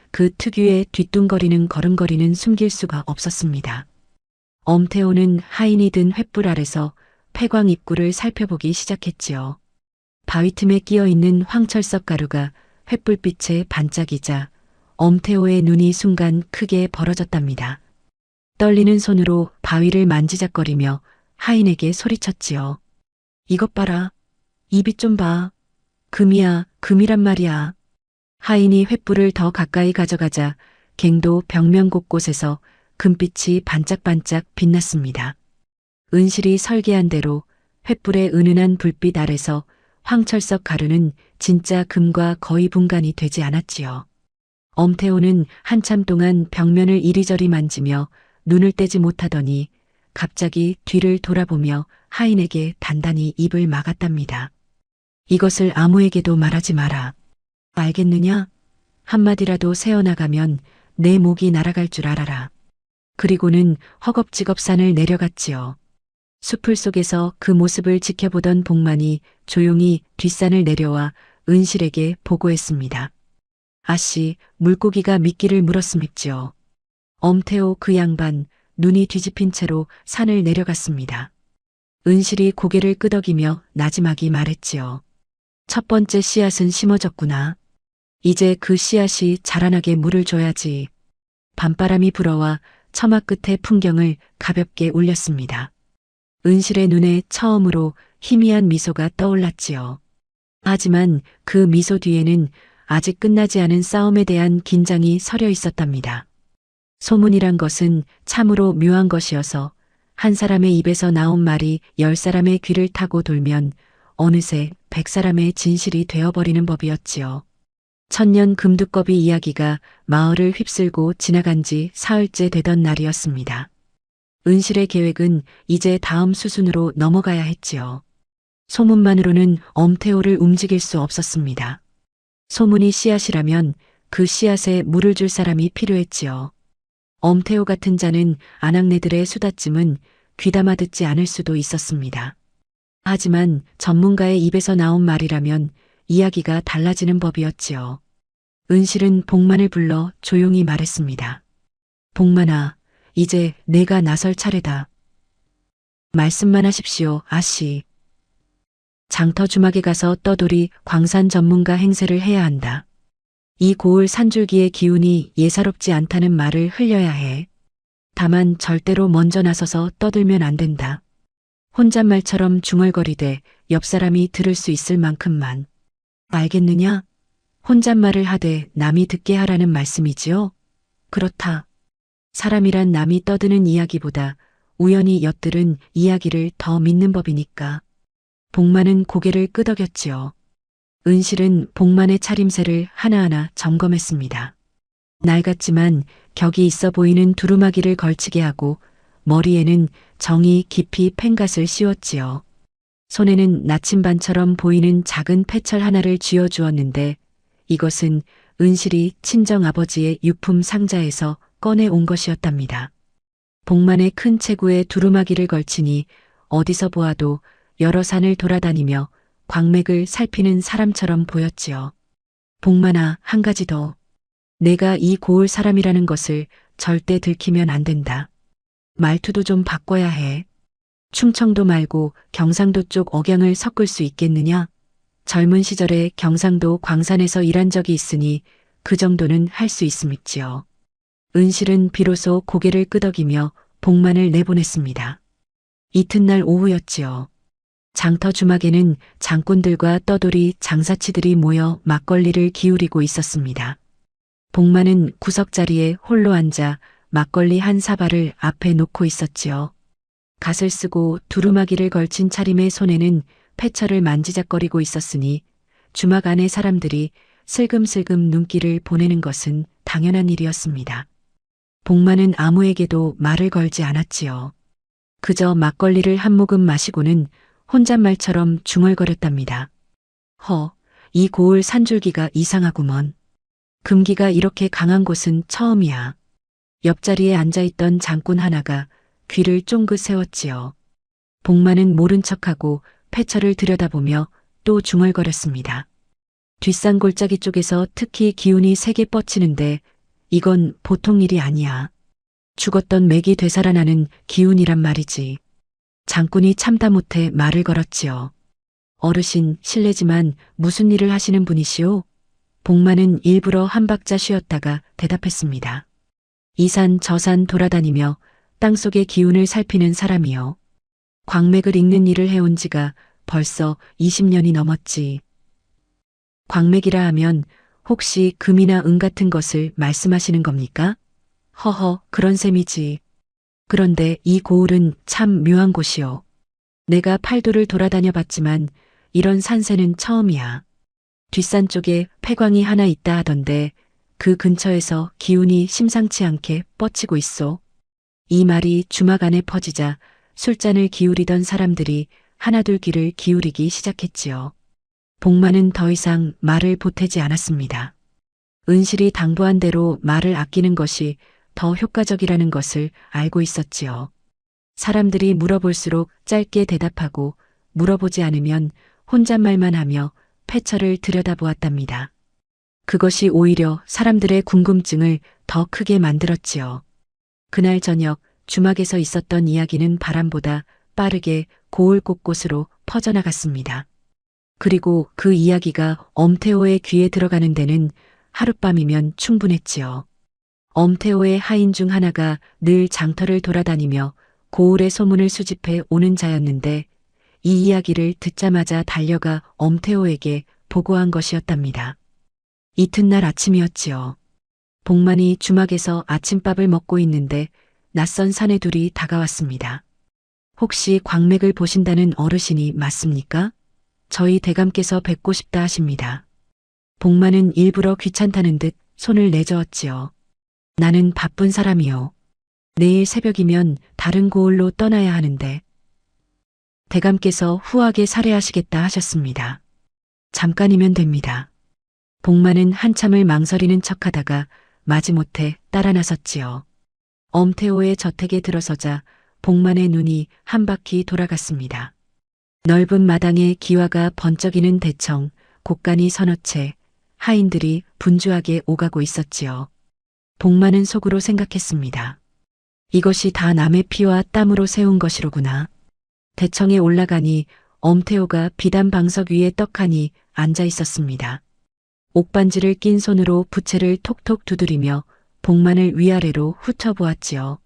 그 특유의 뒤뚱거리는 걸음걸이는 숨길 수가 없었습니다. 엄태호는 하인이 든 횃불 아래서 폐광 입구를 살펴보기 시작했지요. 바위 틈에 끼어 있는 황철석 가루가 횃불빛에 반짝이자 엄태호의 눈이 순간 크게 벌어졌답니다. 떨리는 손으로 바위를 만지작거리며 하인에게 소리쳤지요. 이것 봐라. 입이 좀 봐. 금이야, 금이란 말이야. 하인이 횃불을 더 가까이 가져가자 갱도 벽면 곳곳에서 금빛이 반짝반짝 빛났습니다. 은실이 설계한 대로 횃불의 은은한 불빛 아래서 황철석 가루는 진짜 금과 거의 분간이 되지 않았지요. 엄태호는 한참 동안 벽면을 이리저리 만지며 눈을 떼지 못하더니 갑자기 뒤를 돌아보며 하인에게 단단히 입을 막았답니다. 이것을 아무에게도 말하지 마라. 알겠느냐? 한마디라도 새어나가면 내 목이 날아갈 줄 알아라. 그리고는 허겁지겁 산을 내려갔지요. 수풀 속에서 그 모습을 지켜보던 복만이 조용히 뒷산을 내려와 은실에게 보고했습니다. 아씨, 물고기가 미끼를 물었음입지요. 엄태호 그 양반 눈이 뒤집힌 채로 산을 내려갔습니다. 은실이 고개를 끄덕이며 나지막이 말했지요. 첫 번째 씨앗은 심어졌구나. 이제 그 씨앗이 자라나게 물을 줘야지. 밤바람이 불어와 처마 끝의 풍경을 가볍게 울렸습니다. 은실의 눈에 처음으로 희미한 미소가 떠올랐지요. 하지만 그 미소 뒤에는 아직 끝나지 않은 싸움에 대한 긴장이 서려 있었답니다. 소문이란 것은 참으로 묘한 것이어서 한 사람의 입에서 나온 말이 10사람의 귀를 타고 돌면 어느새 100사람의 진실이 되어버리는 법이었지요. 천년 금두꺼비 이야기가 마을을 휩쓸고 지나간 지 사흘째 되던 날이었습니다. 은실의 계획은 이제 다음 수순으로 넘어가야 했지요. 소문만으로는 엄태호를 움직일 수 없었습니다. 소문이 씨앗이라면 그 씨앗에 물을 줄 사람이 필요했지요. 엄태호 같은 자는 아낙네들의 수다쯤은 귀담아 듣지 않을 수도 있었습니다. 하지만 전문가의 입에서 나온 말이라면 이야기가 달라지는 법이었지요. 은실은 복만을 불러 조용히 말했습니다. 복만아, 이제 내가 나설 차례다. 말씀만 하십시오, 아씨. 장터 주막에 가서 떠돌이 광산 전문가 행세를 해야 한다. 이 고을 산줄기의 기운이 예사롭지 않다는 말을 흘려야 해. 다만 절대로 먼저 나서서 떠들면 안 된다. 혼잣말처럼 중얼거리되 옆 사람이 들을 수 있을 만큼만. 알겠느냐? 혼잣말을 하되 남이 듣게 하라는 말씀이지요? 그렇다. 사람이란 남이 떠드는 이야기보다 우연히 엿들은 이야기를 더 믿는 법이니까. 복만은 고개를 끄덕였지요. 은실은 복만의 차림새를 하나하나 점검했습니다. 낡았지만 격이 있어 보이는 두루마기를 걸치게 하고 머리에는 정이 깊이 펜갓을 씌웠지요. 손에는 나침반처럼 보이는 작은 패철 하나를 쥐어주었는데 이것은 은실이 친정아버지의 유품 상자에서 꺼내온 것이었답니다. 복만의 큰 체구에 두루마기를 걸치니 어디서 보아도 여러 산을 돌아다니며 광맥을 살피는 사람처럼 보였지요. 복만아, 한 가지 더. 내가 이 고을 사람이라는 것을 절대 들키면 안 된다. 말투도 좀 바꿔야 해. 충청도 말고 경상도 쪽 억양을 섞을 수 있겠느냐? 젊은 시절에 경상도 광산에서 일한 적이 있으니 그 정도는 할 수 있음있지요. 은실은 비로소 고개를 끄덕이며 복만을 내보냈습니다. 이튿날 오후였지요. 장터 주막에는 장꾼들과 떠돌이 장사치들이 모여 막걸리를 기울이고 있었습니다. 복만은 구석자리에 홀로 앉아 막걸리 한 사발을 앞에 놓고 있었지요. 갓을 쓰고 두루마기를 걸친 차림의 손에는 패처를 만지작거리고 있었으니 주막 안의 사람들이 슬금슬금 눈길을 보내는 것은 당연한 일이었습니다. 복만은 아무에게도 말을 걸지 않았지요. 그저 막걸리를 한 모금 마시고는 혼잣말처럼 중얼거렸답니다. 이 고을 산줄기가 이상하구먼. 금기가 이렇게 강한 곳은 처음이야. 옆자리에 앉아있던 장꾼 하나가 귀를 쫑긋 세웠지요. 복만은 모른 척하고 패처를 들여다보며 또 중얼거렸습니다. 뒷산 골짜기 쪽에서 특히 기운이 세게 뻗치는데 이건 보통 일이 아니야. 죽었던 맥이 되살아나는 기운이란 말이지. 장꾼이 참다 못해 말을 걸었지요. 어르신, 실례지만 무슨 일을 하시는 분이시오? 복만은 일부러 한 박자 쉬었다가 대답했습니다. 이 산 저 산 돌아다니며 땅속의 기운을 살피는 사람이요. 광맥을 읽는 일을 해온 지가 벌써 20년이 넘었지. 광맥이라 하면 혹시 금이나 은 같은 것을 말씀하시는 겁니까? 그런 셈이지. 그런데 이 고을은 참 묘한 곳이요. 내가 팔도를 돌아다녀 봤지만 이런 산세는 처음이야. 뒷산 쪽에 폐광이 하나 있다 하던데 그 근처에서 기운이 심상치 않게 뻗치고 있어. 이 말이 주막 안에 퍼지자 술잔을 기울이던 사람들이 하나둘 귀를 기울이기 시작했지요. 복만은 더 이상 말을 보태지 않았습니다. 은실이 당부한 대로 말을 아끼는 것이 더 효과적이라는 것을 알고 있었지요. 사람들이 물어볼수록 짧게 대답하고 물어보지 않으면 혼잣말만 하며 패처를 들여다보았답니다. 그것이 오히려 사람들의 궁금증을 더 크게 만들었지요. 그날 저녁 주막에서 있었던 이야기는 바람보다 빠르게 고을 곳곳으로 퍼져나갔습니다. 그리고 그 이야기가 엄태호의 귀에 들어가는 데는 하룻밤이면 충분했지요. 엄태호의 하인 중 하나가 늘 장터를 돌아다니며 고을의 소문을 수집해 오는 자였는데 이 이야기를 듣자마자 달려가 엄태호에게 보고한 것이었답니다. 이튿날 아침이었지요. 복만이 주막에서 아침밥을 먹고 있는데 낯선 사내둘이 다가왔습니다. 혹시 광맥을 보신다는 어르신이 맞습니까? 저희 대감께서 뵙고 싶다 하십니다. 복만은 일부러 귀찮다는 듯 손을 내저었지요. 나는 바쁜 사람이요. 내일 새벽이면 다른 고을로 떠나야 하는데. 대감께서 후하게 살해하시겠다 하셨습니다. 잠깐이면 됩니다. 복만은 한참을 망설이는 척하다가 마지못해 따라 나섰지요. 엄태호의 저택에 들어서자 복만의 눈이 한 바퀴 돌아갔습니다. 넓은 마당에 기와가 번쩍이는 대청, 곳간이 서너 채, 하인들이 분주하게 오가고 있었지요. 복만은 속으로 생각했습니다. 이것이 다 남의 피와 땀으로 세운 것이로구나. 대청에 올라가니 엄태호가 비단 방석 위에 떡하니 앉아 있었습니다. 옥반지를 낀 손으로 부채를 톡톡 두드리며 복만을 위아래로 훑어보았지요.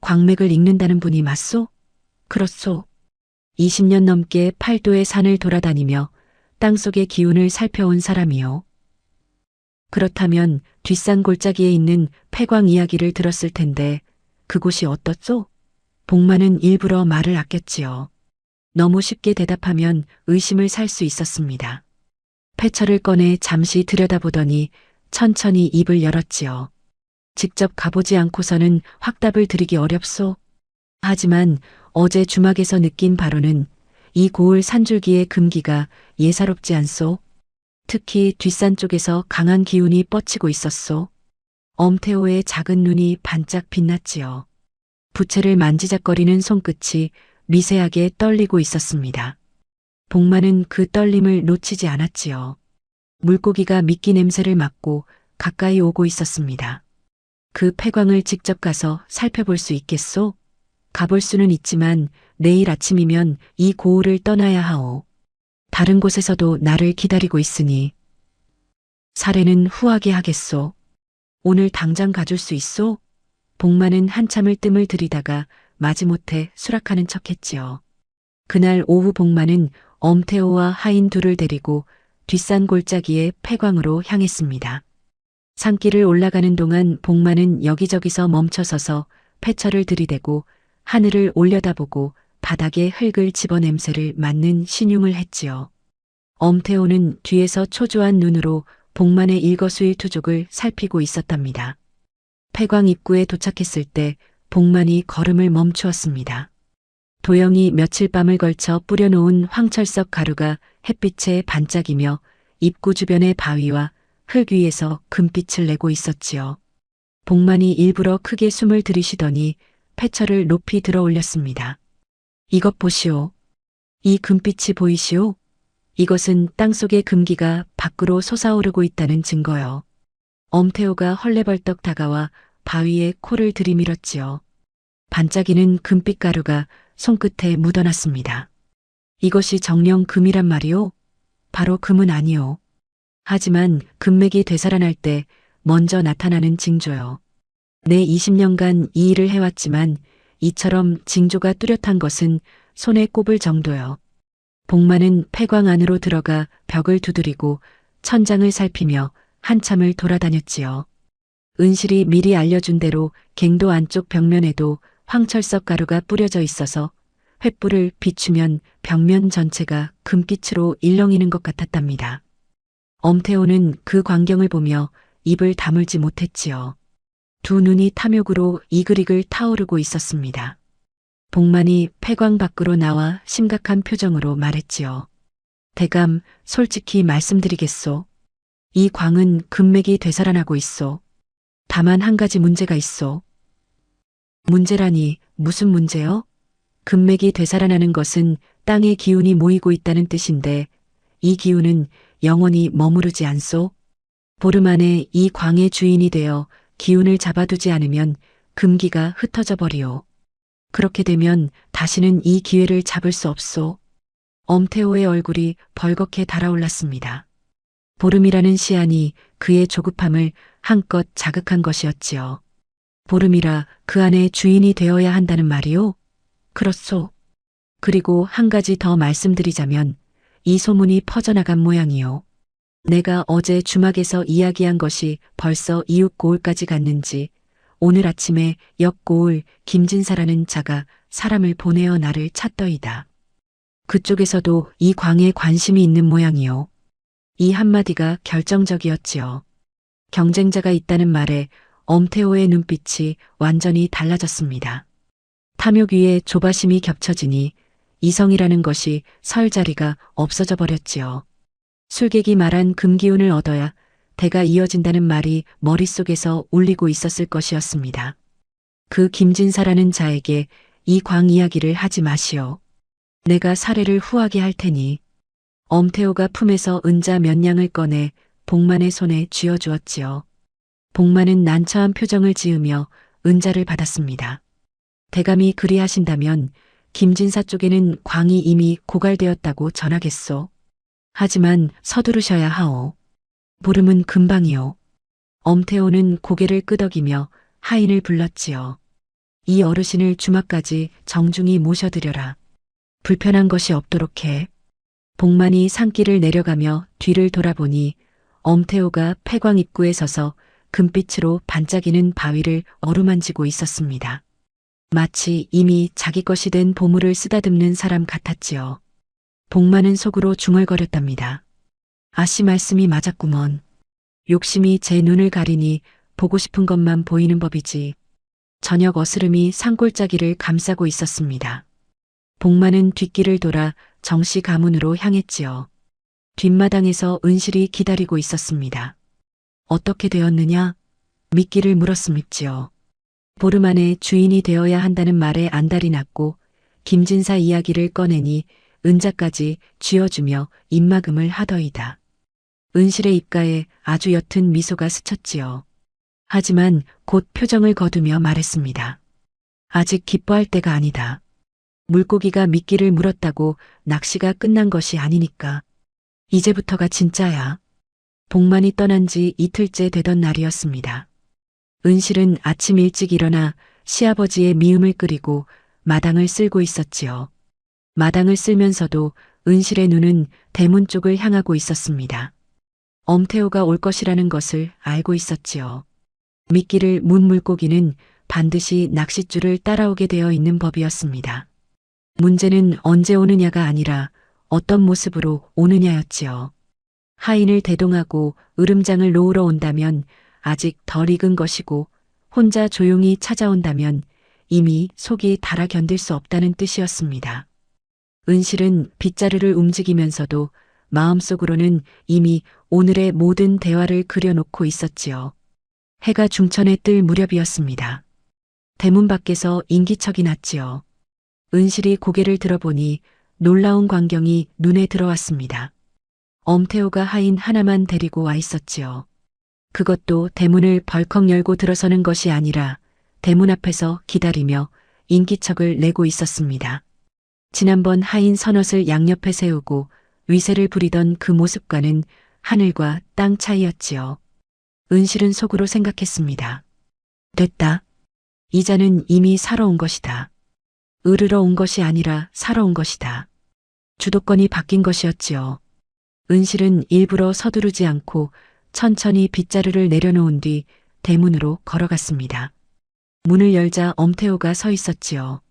광맥을 읽는다는 분이 맞소? 그렇소. 20년 넘게 팔도의 산을 돌아다니며 땅속의 기운을 살펴온 사람이요. 그렇다면 뒷산 골짜기에 있는 폐광 이야기를 들었을 텐데 그곳이 어떻소? 복만은 일부러 말을 아꼈지요. 너무 쉽게 대답하면 의심을 살 수 있었습니다. 패처를 꺼내 잠시 들여다보더니 천천히 입을 열었지요. 직접 가보지 않고서는 확답을 드리기 어렵소. 하지만 어제 주막에서 느낀 바로는 이 고을 산줄기의 금기가 예사롭지 않소. 특히 뒷산 쪽에서 강한 기운이 뻗치고 있었소. 엄태호의 작은 눈이 반짝 빛났지요. 부채를 만지작거리는 손끝이 미세하게 떨리고 있었습니다. 복만은 그 떨림을 놓치지 않았지요. 물고기가 미끼 냄새를 맡고 가까이 오고 있었습니다. 그 폐광을 직접 가서 살펴볼 수 있겠소? 가볼 수는 있지만 내일 아침이면 이 고을을 떠나야 하오. 다른 곳에서도 나를 기다리고 있으니. 살해는 후하게 하겠소. 오늘 당장 가줄 수 있소? 복만은 한참을 뜸을 들이다가 마지못해 수락하는 척했지요. 그날 오후 복만은 엄태호와 하인 둘을 데리고 뒷산 골짜기의 폐광으로 향했습니다. 산길을 올라가는 동안 복만은 여기저기서 멈춰서서 패처를 들이대고 하늘을 올려다보고 바닥에 흙을 집어 냄새를 맡는 신용을 했지요. 엄태호는 뒤에서 초조한 눈으로 복만의 일거수일투족을 살피고 있었답니다. 폐광 입구에 도착했을 때 복만이 걸음을 멈추었습니다. 도영이 며칠 밤을 걸쳐 뿌려놓은 황철석 가루가 햇빛에 반짝이며 입구 주변의 바위와 흙 위에서 금빛을 내고 있었지요. 복만이 일부러 크게 숨을 들이쉬더니 패처를 높이 들어 올렸습니다. 이것 보시오. 이 금빛이 보이시오? 이것은 땅속의 금기가 밖으로 솟아오르고 있다는 증거요. 엄태호가 헐레벌떡 다가와 바위에 코를 들이밀었지요. 반짝이는 금빛 가루가 손끝에 묻어났습니다. 이것이 정령 금이란 말이오? 바로 금은 아니오. 하지만 금맥이 되살아날 때 먼저 나타나는 징조요. 내 20년간 이 일을 해왔지만 이처럼 징조가 뚜렷한 것은 손에 꼽을 정도요. 복만은 폐광 안으로 들어가 벽을 두드리고 천장을 살피며 한참을 돌아다녔지요. 은실이 미리 알려준 대로 갱도 안쪽 벽면에도 황철석 가루가 뿌려져 있어서 횃불을 비추면 벽면 전체가 금빛으로 일렁이는 것 같았답니다. 엄태호는 그 광경을 보며 입을 다물지 못했지요. 두 눈이 탐욕으로 이글이글 타오르고 있었습니다. 복만이 폐광 밖으로 나와 심각한 표정으로 말했지요. 대감, 솔직히 말씀드리겠소. 이 광은 금맥이 되살아나고 있소. 다만 한 가지 문제가 있소. 문제라니 무슨 문제요? 금맥이 되살아나는 것은 땅의 기운이 모이고 있다는 뜻인데 이 기운은 영원히 머무르지 않소? 보름 안에 이 광의 주인이 되어 기운을 잡아두지 않으면 금기가 흩어져 버리오. 그렇게 되면 다시는 이 기회를 잡을 수 없소. 엄태호의 얼굴이 벌겋게 달아올랐습니다. 보름이라는 시한이 그의 조급함을 한껏 자극한 것이었지요. 보름이라 그 안에 주인이 되어야 한다는 말이오? 그렇소. 그리고 한 가지 더 말씀드리자면 이 소문이 퍼져나간 모양이오. 내가 어제 주막에서 이야기한 것이 벌써 이웃 고을까지 갔는지 오늘 아침에 옆 고을 김진사라는 자가 사람을 보내어 나를 찾더이다. 그쪽에서도 이 광에 관심이 있는 모양이오. 이 한마디가 결정적이었지요. 경쟁자가 있다는 말에 엄태호의 눈빛이 완전히 달라졌습니다. 탐욕 위에 조바심이 겹쳐지니 이성이라는 것이 설 자리가 없어져 버렸지요. 술객이 말한 금기운을 얻어야 대가 이어진다는 말이 머릿속에서 울리고 있었을 것이었습니다. 그 김진사라는 자에게 이 광 이야기를 하지 마시오. 내가 사례를 후하게 할 테니. 엄태호가 품에서 은자 몇 냥을 꺼내 복만의 손에 쥐어주었지요. 복만은 난처한 표정을 지으며 은자를 받았습니다. 대감이 그리하신다면 김진사 쪽에는 광이 이미 고갈되었다고 전하겠소. 하지만 서두르셔야 하오. 보름은 금방이오. 엄태호는 고개를 끄덕이며 하인을 불렀지요. 이 어르신을 주막까지 정중히 모셔드려라. 불편한 것이 없도록 해. 복만이 산길을 내려가며 뒤를 돌아보니 엄태호가 폐광 입구에 서서 금빛으로 반짝이는 바위를 어루만지고 있었습니다. 마치 이미 자기 것이 된 보물을 쓰다듬는 사람 같았지요. 복만은 속으로 중얼거렸답니다. 아씨 말씀이 맞았구먼. 욕심이 제 눈을 가리니 보고 싶은 것만 보이는 법이지. 저녁 어스름이 산골짜기를 감싸고 있었습니다. 복만은 뒷길을 돌아 정씨 가문으로 향했지요. 뒷마당에서 은실이 기다리고 있었습니다. 어떻게 되었느냐? 미끼를 물었음있지요. 보름 안에 주인이 되어야 한다는 말에 안달이 났고 김진사 이야기를 꺼내니 은자까지 쥐어주며 입막음을 하더이다. 은실의 입가에 아주 옅은 미소가 스쳤지요. 하지만 곧 표정을 거두며 말했습니다. 아직 기뻐할 때가 아니다. 물고기가 미끼를 물었다고 낚시가 끝난 것이 아니니까. 이제부터가 진짜야. 복만이 떠난 지 이틀째 되던 날이었습니다. 은실은 아침 일찍 일어나 시아버지의 미음을 끓이고 마당을 쓸고 있었지요. 마당을 쓸면서도 은실의 눈은 대문 쪽을 향하고 있었습니다. 엄태호가 올 것이라는 것을 알고 있었지요. 미끼를 문 물고기는 반드시 낚싯줄을 따라오게 되어 있는 법이었습니다. 문제는 언제 오느냐가 아니라 어떤 모습으로 오느냐였지요. 하인을 대동하고 으름장을 놓으러 온다면 아직 덜 익은 것이고 혼자 조용히 찾아온다면 이미 속이 달아 견딜 수 없다는 뜻이었습니다. 은실은 빗자루를 움직이면서도 마음속으로는 이미 오늘의 모든 대화를 그려놓고 있었지요. 해가 중천에 뜰 무렵이었습니다. 대문 밖에서 인기척이 났지요. 은실이 고개를 들어보니 놀라운 광경이 눈에 들어왔습니다. 엄태호가 하인 하나만 데리고 와 있었지요. 그것도 대문을 벌컥 열고 들어서는 것이 아니라 대문 앞에서 기다리며 인기척을 내고 있었습니다. 지난번 하인 서넛을 양옆에 세우고 위세를 부리던 그 모습과는 하늘과 땅 차이였지요. 은실은 속으로 생각했습니다. 됐다. 이자는 이미 사러 온 것이다. 으르러 온 것이 아니라 사러 온 것이다. 주도권이 바뀐 것이었지요. 은실은 일부러 서두르지 않고 천천히 빗자루를 내려놓은 뒤 대문으로 걸어갔습니다. 문을 열자 엄태호가 서 있었지요.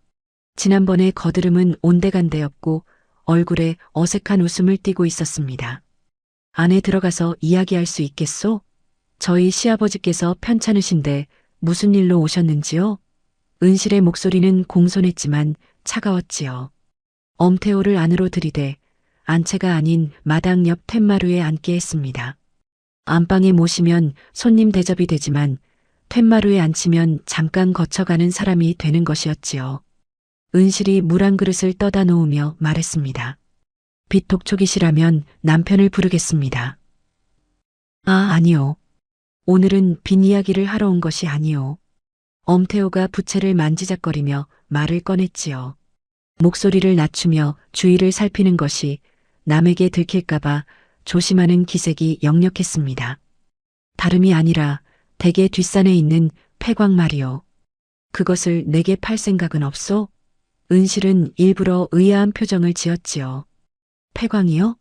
지난번에 거드름은 온데간데였고 얼굴에 어색한 웃음을 띠고 있었습니다. 안에 들어가서 이야기할 수 있겠소? 저희 시아버지께서 편찮으신데 무슨 일로 오셨는지요? 은실의 목소리는 공손했지만 차가웠지요. 엄태호를 안으로 들이대 안채가 아닌 마당 옆 툇마루에 앉게 했습니다. 안방에 모시면 손님 대접이 되지만 툇마루에 앉히면 잠깐 거쳐가는 사람이 되는 것이었지요. 은실이 물 한 그릇을 떠다 놓으며 말했습니다. 빚독촉이시라면 남편을 부르겠습니다. 아니요. 오늘은 빚 이야기를 하러 온 것이 아니요. 엄태호가 부채를 만지작거리며 말을 꺼냈지요. 목소리를 낮추며 주위를 살피는 것이 남에게 들킬까봐 조심하는 기색이 역력했습니다. 다름이 아니라 댁의 뒷산에 있는 폐광 말이요. 그것을 내게 팔 생각은 없소? 은실은 일부러 의아한 표정을 지었지요. 폐광이요?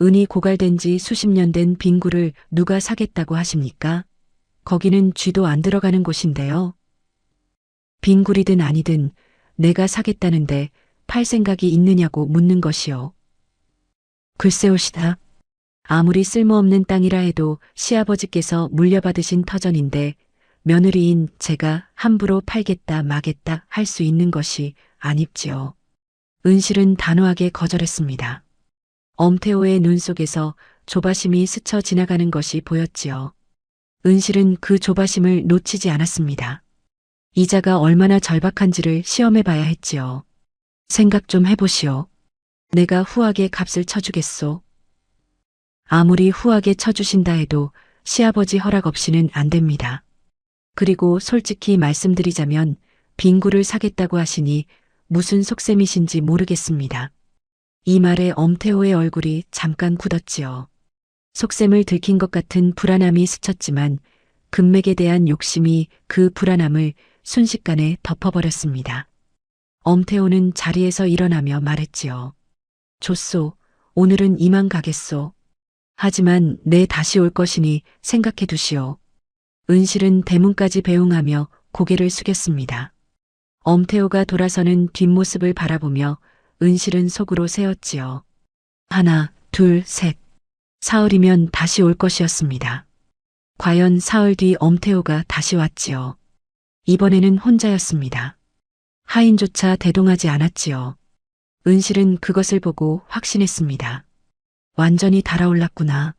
은이 고갈된 지 수십 년 된 빙구를 누가 사겠다고 하십니까? 거기는 쥐도 안 들어가는 곳인데요. 빙굴이든 아니든 내가 사겠다는데 팔 생각이 있느냐고 묻는 것이요. 글쎄오시다. 아무리 쓸모없는 땅이라 해도 시아버지께서 물려받으신 터전인데 며느리인 제가 함부로 팔겠다 마겠다 할 수 있는 것이 아닙지요. 은실은 단호하게 거절했습니다. 엄태호의 눈 속에서 조바심이 스쳐 지나가는 것이 보였지요. 은실은 그 조바심을 놓치지 않았습니다. 이자가 얼마나 절박한지를 시험해 봐야 했지요. 생각 좀 해보시오. 내가 후하게 값을 쳐주겠소. 아무리 후하게 쳐주신다 해도 시아버지 허락 없이는 안 됩니다. 그리고 솔직히 말씀드리자면 빙구를 사겠다고 하시니 무슨 속셈이신지 모르겠습니다. 이 말에 엄태호의 얼굴이 잠깐 굳었지요. 속셈을 들킨 것 같은 불안함이 스쳤지만 금맥에 대한 욕심이 그 불안함을 순식간에 덮어버렸습니다. 엄태호는 자리에서 일어나며 말했지요. 좋소. 오늘은 이만 가겠소. 하지만 내 다시 올 것이니 생각해 두시오. 은실은 대문까지 배웅하며 고개를 숙였습니다. 엄태호가 돌아서는 뒷모습을 바라보며 은실은 속으로 세었지요. 하나, 둘, 셋. 사흘이면 다시 올 것이었습니다. 과연 사흘 뒤 엄태호가 다시 왔지요. 이번에는 혼자였습니다. 하인조차 대동하지 않았지요. 은실은 그것을 보고 확신했습니다. 완전히 달아올랐구나.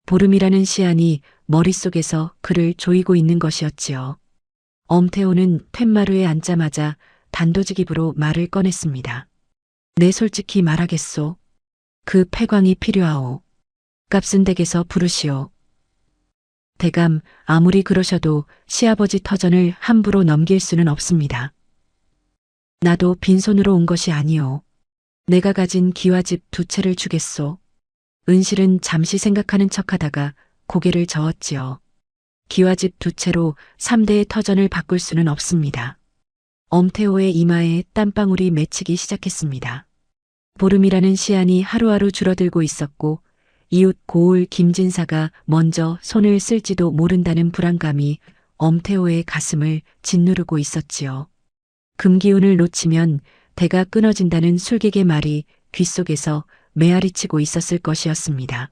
보름이라는 시안이 머릿속에서 그를 조이고 있는 것이었지요. 엄태호는 툇마루에 앉자마자 단도직입으로 말을 꺼냈습니다. 내 솔직히 말하겠소. 그 폐광이 필요하오. 값은 댁에서 부르시오. 대감 아무리 그러셔도 시아버지 터전을 함부로 넘길 수는 없습니다. 나도 빈손으로 온 것이 아니오. 내가 가진 기와집 2채를 주겠소. 은실은 잠시 생각하는 척하다가 고개를 저었지요. 기와집 2채로 3대의 터전을 바꿀 수는 없습니다. 엄태호의 이마에 땀방울이 맺히기 시작했습니다. 보름이라는 시안이 하루하루 줄어들고 있었고 이웃 고을 김진사가 먼저 손을 쓸지도 모른다는 불안감이 엄태호의 가슴을 짓누르고 있었지요. 금기운을 놓치면 대가 끊어진다는 술객의 말이 귓속에서 메아리치고 있었을 것이었습니다.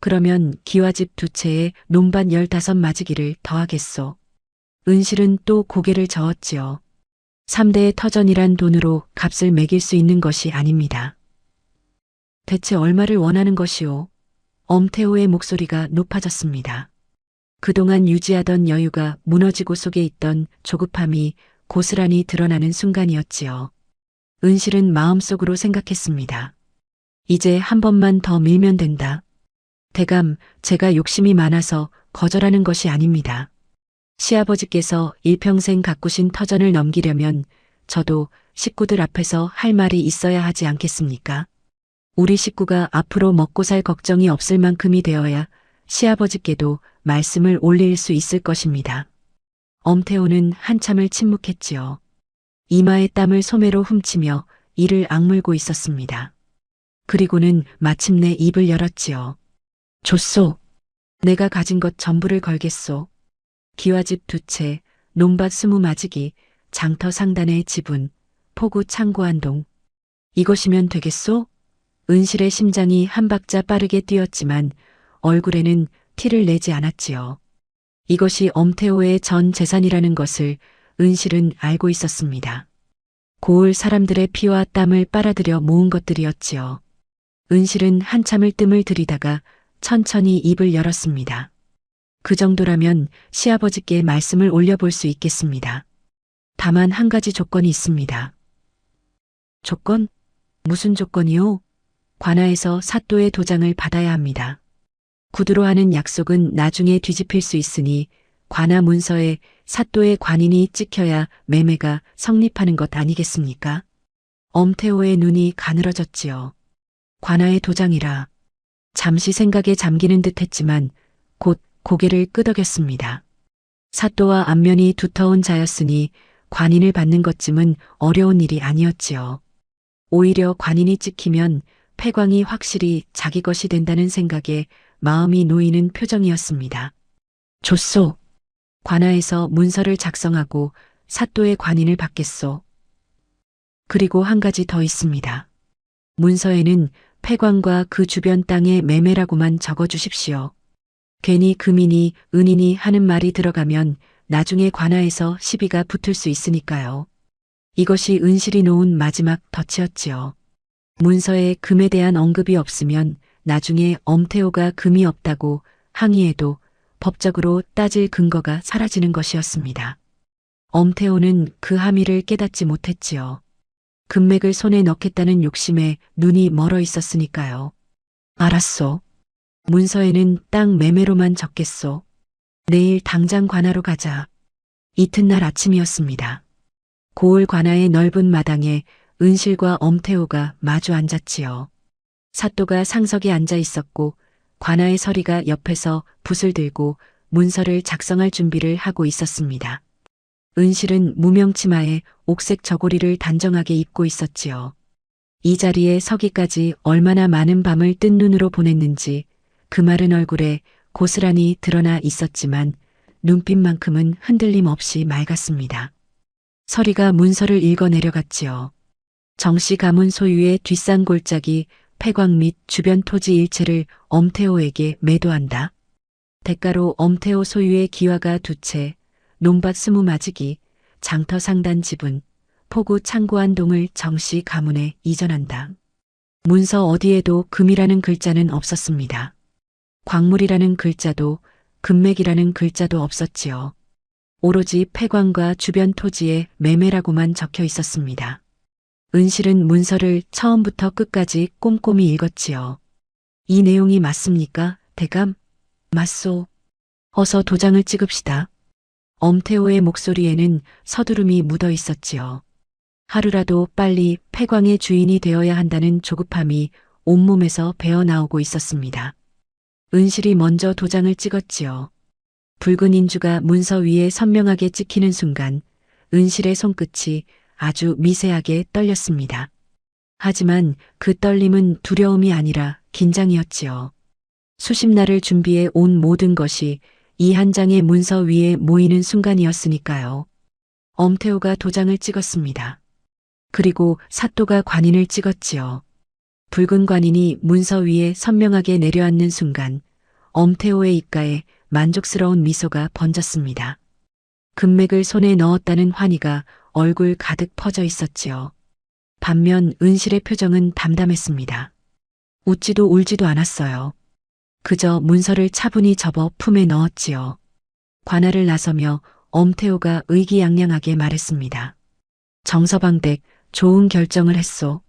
그러면 기와집 두 채에 논밭 15마지기를 더하겠소. 은실은 또 고개를 저었지요. 3대의 터전이란 돈으로 값을 매길 수 있는 것이 아닙니다. 대체 얼마를 원하는 것이오? 엄태호의 목소리가 높아졌습니다. 그동안 유지하던 여유가 무너지고 속에 있던 조급함이 고스란히 드러나는 순간이었지요. 은실은 마음속으로 생각했습니다. 이제 한 번만 더 밀면 된다. 대감, 제가 욕심이 많아서 거절하는 것이 아닙니다. 시아버지께서 일평생 가꾸신 터전을 넘기려면 저도 식구들 앞에서 할 말이 있어야 하지 않겠습니까? 우리 식구가 앞으로 먹고 살 걱정이 없을 만큼이 되어야 시아버지께도 말씀을 올릴 수 있을 것입니다. 엄태호는 한참을 침묵했지요. 이마에 땀을 소매로 훔치며 이를 악물고 있었습니다. 그리고는 마침내 입을 열었지요. 줬소. 내가 가진 것 전부를 걸겠소. 기와집 두 채, 논밭 20마지기, 장터 상단의 지분, 포구 창고 한 동. 이것이면 되겠소? 은실의 심장이 한 박자 빠르게 뛰었지만 얼굴에는 티를 내지 않았지요. 이것이 엄태호의 전 재산이라는 것을 은실은 알고 있었습니다. 고을 사람들의 피와 땀을 빨아들여 모은 것들이었지요. 은실은 한참을 뜸을 들이다가 천천히 입을 열었습니다. 그 정도라면 시아버지께 말씀을 올려볼 수 있겠습니다. 다만 한 가지 조건이 있습니다. 조건? 무슨 조건이요? 관아에서 사또의 도장을 받아야 합니다. 구두로 하는 약속은 나중에 뒤집힐 수 있으니 관아 문서에 사또의 관인이 찍혀야 매매가 성립하는 것 아니겠습니까? 엄태호의 눈이 가늘어졌지요. 관아의 도장이라. 잠시 생각에 잠기는 듯 했지만 곧 고개를 끄덕였습니다. 사또와 안면이 두터운 자였으니 관인을 받는 것쯤은 어려운 일이 아니었지요. 오히려 관인이 찍히면 패광이 확실히 자기 것이 된다는 생각에 마음이 놓이는 표정이었습니다. 줬소. 관아에서 문서를 작성하고 사또의 관인을 받겠소. 그리고 한 가지 더 있습니다. 문서에는 패광과 그 주변 땅의 매매라고만 적어주십시오. 괜히 금이니 은이니 하는 말이 들어가면 나중에 관아에서 시비가 붙을 수 있으니까요. 이것이 은실이 놓은 마지막 덫이었지요. 문서에 금에 대한 언급이 없으면 나중에 엄태호가 금이 없다고 항의해도 법적으로 따질 근거가 사라지는 것이었습니다. 엄태호는 그 함의를 깨닫지 못했지요. 금맥을 손에 넣겠다는 욕심에 눈이 멀어 있었으니까요. 알았소. 문서에는 땅 매매로만 적겠소. 내일 당장 관아로 가자. 이튿날 아침이었습니다. 고을 관아의 넓은 마당에 은실과 엄태호가 마주 앉았지요. 사또가 상석에 앉아 있었고 관아의 서리가 옆에서 붓을 들고 문서를 작성할 준비를 하고 있었습니다. 은실은 무명치마에 옥색 저고리를 단정하게 입고 있었지요. 이 자리에 서기까지 얼마나 많은 밤을 뜬 눈으로 보냈는지 그 마른 얼굴에 고스란히 드러나 있었지만 눈빛만큼은 흔들림 없이 맑았습니다. 서리가 문서를 읽어 내려갔지요. 정씨 가문 소유의 뒷산골짜기 패광 및 주변 토지 일체를 엄태호에게 매도한다. 대가로 엄태호 소유의 기와가 두 채, 논밭 20마지기, 장터 상단 지분, 포구 창고 한 동을 정씨 가문에 이전한다. 문서 어디에도 금이라는 글자는 없었습니다. 광물이라는 글자도 금맥이라는 글자도 없었지요. 오로지 패광과 주변 토지의 매매라고만 적혀 있었습니다. 은실은 문서를 처음부터 끝까지 꼼꼼히 읽었지요. 이 내용이 맞습니까, 대감? 맞소. 어서 도장을 찍읍시다. 엄태호의 목소리에는 서두름이 묻어 있었지요. 하루라도 빨리 패광의 주인이 되어야 한다는 조급함이 온몸에서 배어나오고 있었습니다. 은실이 먼저 도장을 찍었지요. 붉은 인주가 문서 위에 선명하게 찍히는 순간 은실의 손끝이 아주 미세하게 떨렸습니다. 하지만 그 떨림은 두려움이 아니라 긴장이었지요. 수십 날을 준비해 온 모든 것이 이 한 장의 문서 위에 모이는 순간이었으니까요. 엄태호가 도장을 찍었습니다. 그리고 사또가 관인을 찍었지요. 붉은 관인이 문서 위에 선명하게 내려앉는 순간 엄태호의 입가에 만족스러운 미소가 번졌습니다. 금맥을 손에 넣었다는 환희가 얼굴 가득 퍼져 있었지요. 반면 은실의 표정은 담담했습니다. 웃지도 울지도 않았어요. 그저 문서를 차분히 접어 품에 넣었지요. 관할을 나서며 엄태호가 의기양양하게 말했습니다. 정서방댁, 좋은 결정을 했소.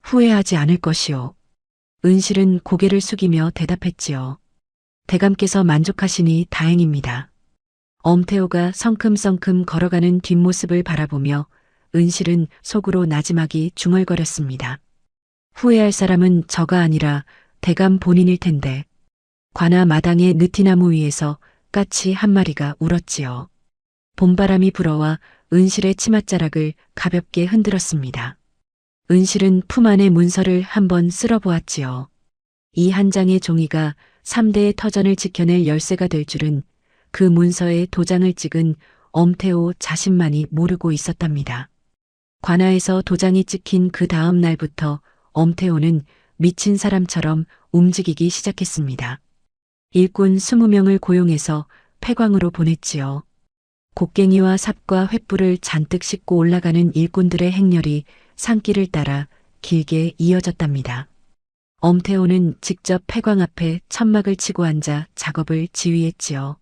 후회하지 않을 것이오. 은실은 고개를 숙이며 대답했지요. 대감께서 만족하시니 다행입니다. 엄태호가 성큼성큼 걸어가는 뒷모습을 바라보며 은실은 속으로 나지막이 중얼거렸습니다. 후회할 사람은 저가 아니라 대감 본인일 텐데. 관아 마당의 느티나무 위에서 까치 한 마리가 울었지요. 봄바람이 불어와 은실의 치맛자락을 가볍게 흔들었습니다. 은실은 품 안의 문서를 한번 쓸어보았지요. 이 한 장의 종이가 3대의 터전을 지켜낼 열쇠가 될 줄은 그 문서에 도장을 찍은 엄태호 자신만이 모르고 있었답니다. 관아에서 도장이 찍힌 그 다음 날부터 엄태호는 미친 사람처럼 움직이기 시작했습니다. 일꾼 20명을 고용해서 폐광으로 보냈지요. 곡괭이와 삽과 횃불을 잔뜩 싣고 올라가는 일꾼들의 행렬이 산길을 따라 길게 이어졌답니다. 엄태호는 직접 폐광 앞에 천막을 치고 앉아 작업을 지휘했지요.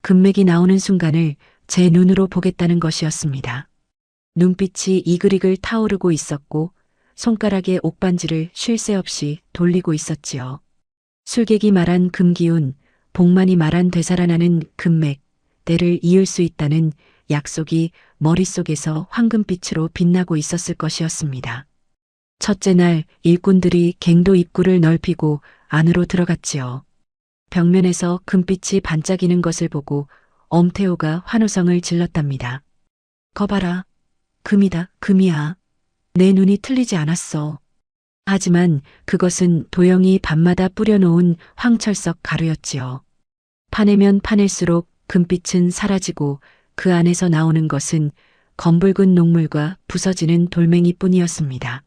금맥이 나오는 순간을 제 눈으로 보겠다는 것이었습니다. 눈빛이 이글이글 타오르고 있었고 손가락에 옥반지를 쉴 새 없이 돌리고 있었지요. 술객이 말한 금기운, 복만이 말한 되살아나는 금맥, 때를 이을 수 있다는 약속이 머릿속에서 황금빛으로 빛나고 있었을 것이었습니다. 첫째 날 일꾼들이 갱도 입구를 넓히고 안으로 들어갔지요. 벽면에서 금빛이 반짝이는 것을 보고 엄태호가 환호성을 질렀답니다. 거봐라. 금이다, 금이야. 내 눈이 틀리지 않았어. 하지만 그것은 도영이 밤마다 뿌려놓은 황철석 가루였지요. 파내면 파낼수록 금빛은 사라지고 그 안에서 나오는 것은 검붉은 녹물과 부서지는 돌멩이뿐이었습니다.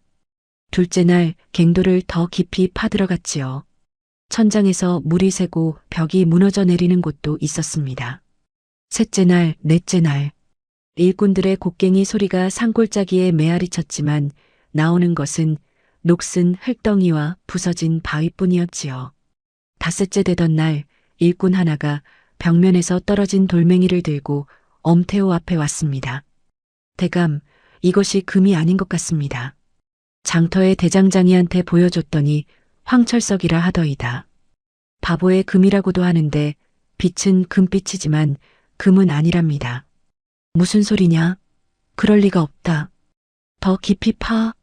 둘째 날 갱도를 더 깊이 파들어갔지요. 천장에서 물이 새고 벽이 무너져 내리는 곳도 있었습니다. 셋째 날, 넷째 날. 일꾼들의 곡괭이 소리가 산골짜기에 메아리 쳤지만 나오는 것은 녹슨 흙덩이와 부서진 바위뿐이었지요. 닷새째 되던 날 일꾼 하나가 벽면에서 떨어진 돌멩이를 들고 엄태호 앞에 왔습니다. 대감, 이것이 금이 아닌 것 같습니다. 장터의 대장장이한테 보여줬더니 황철석이라 하더이다. 바보의 금이라고도 하는데 빛은 금빛이지만 금은 아니랍니다. 무슨 소리냐? 그럴 리가 없다. 더 깊이 파.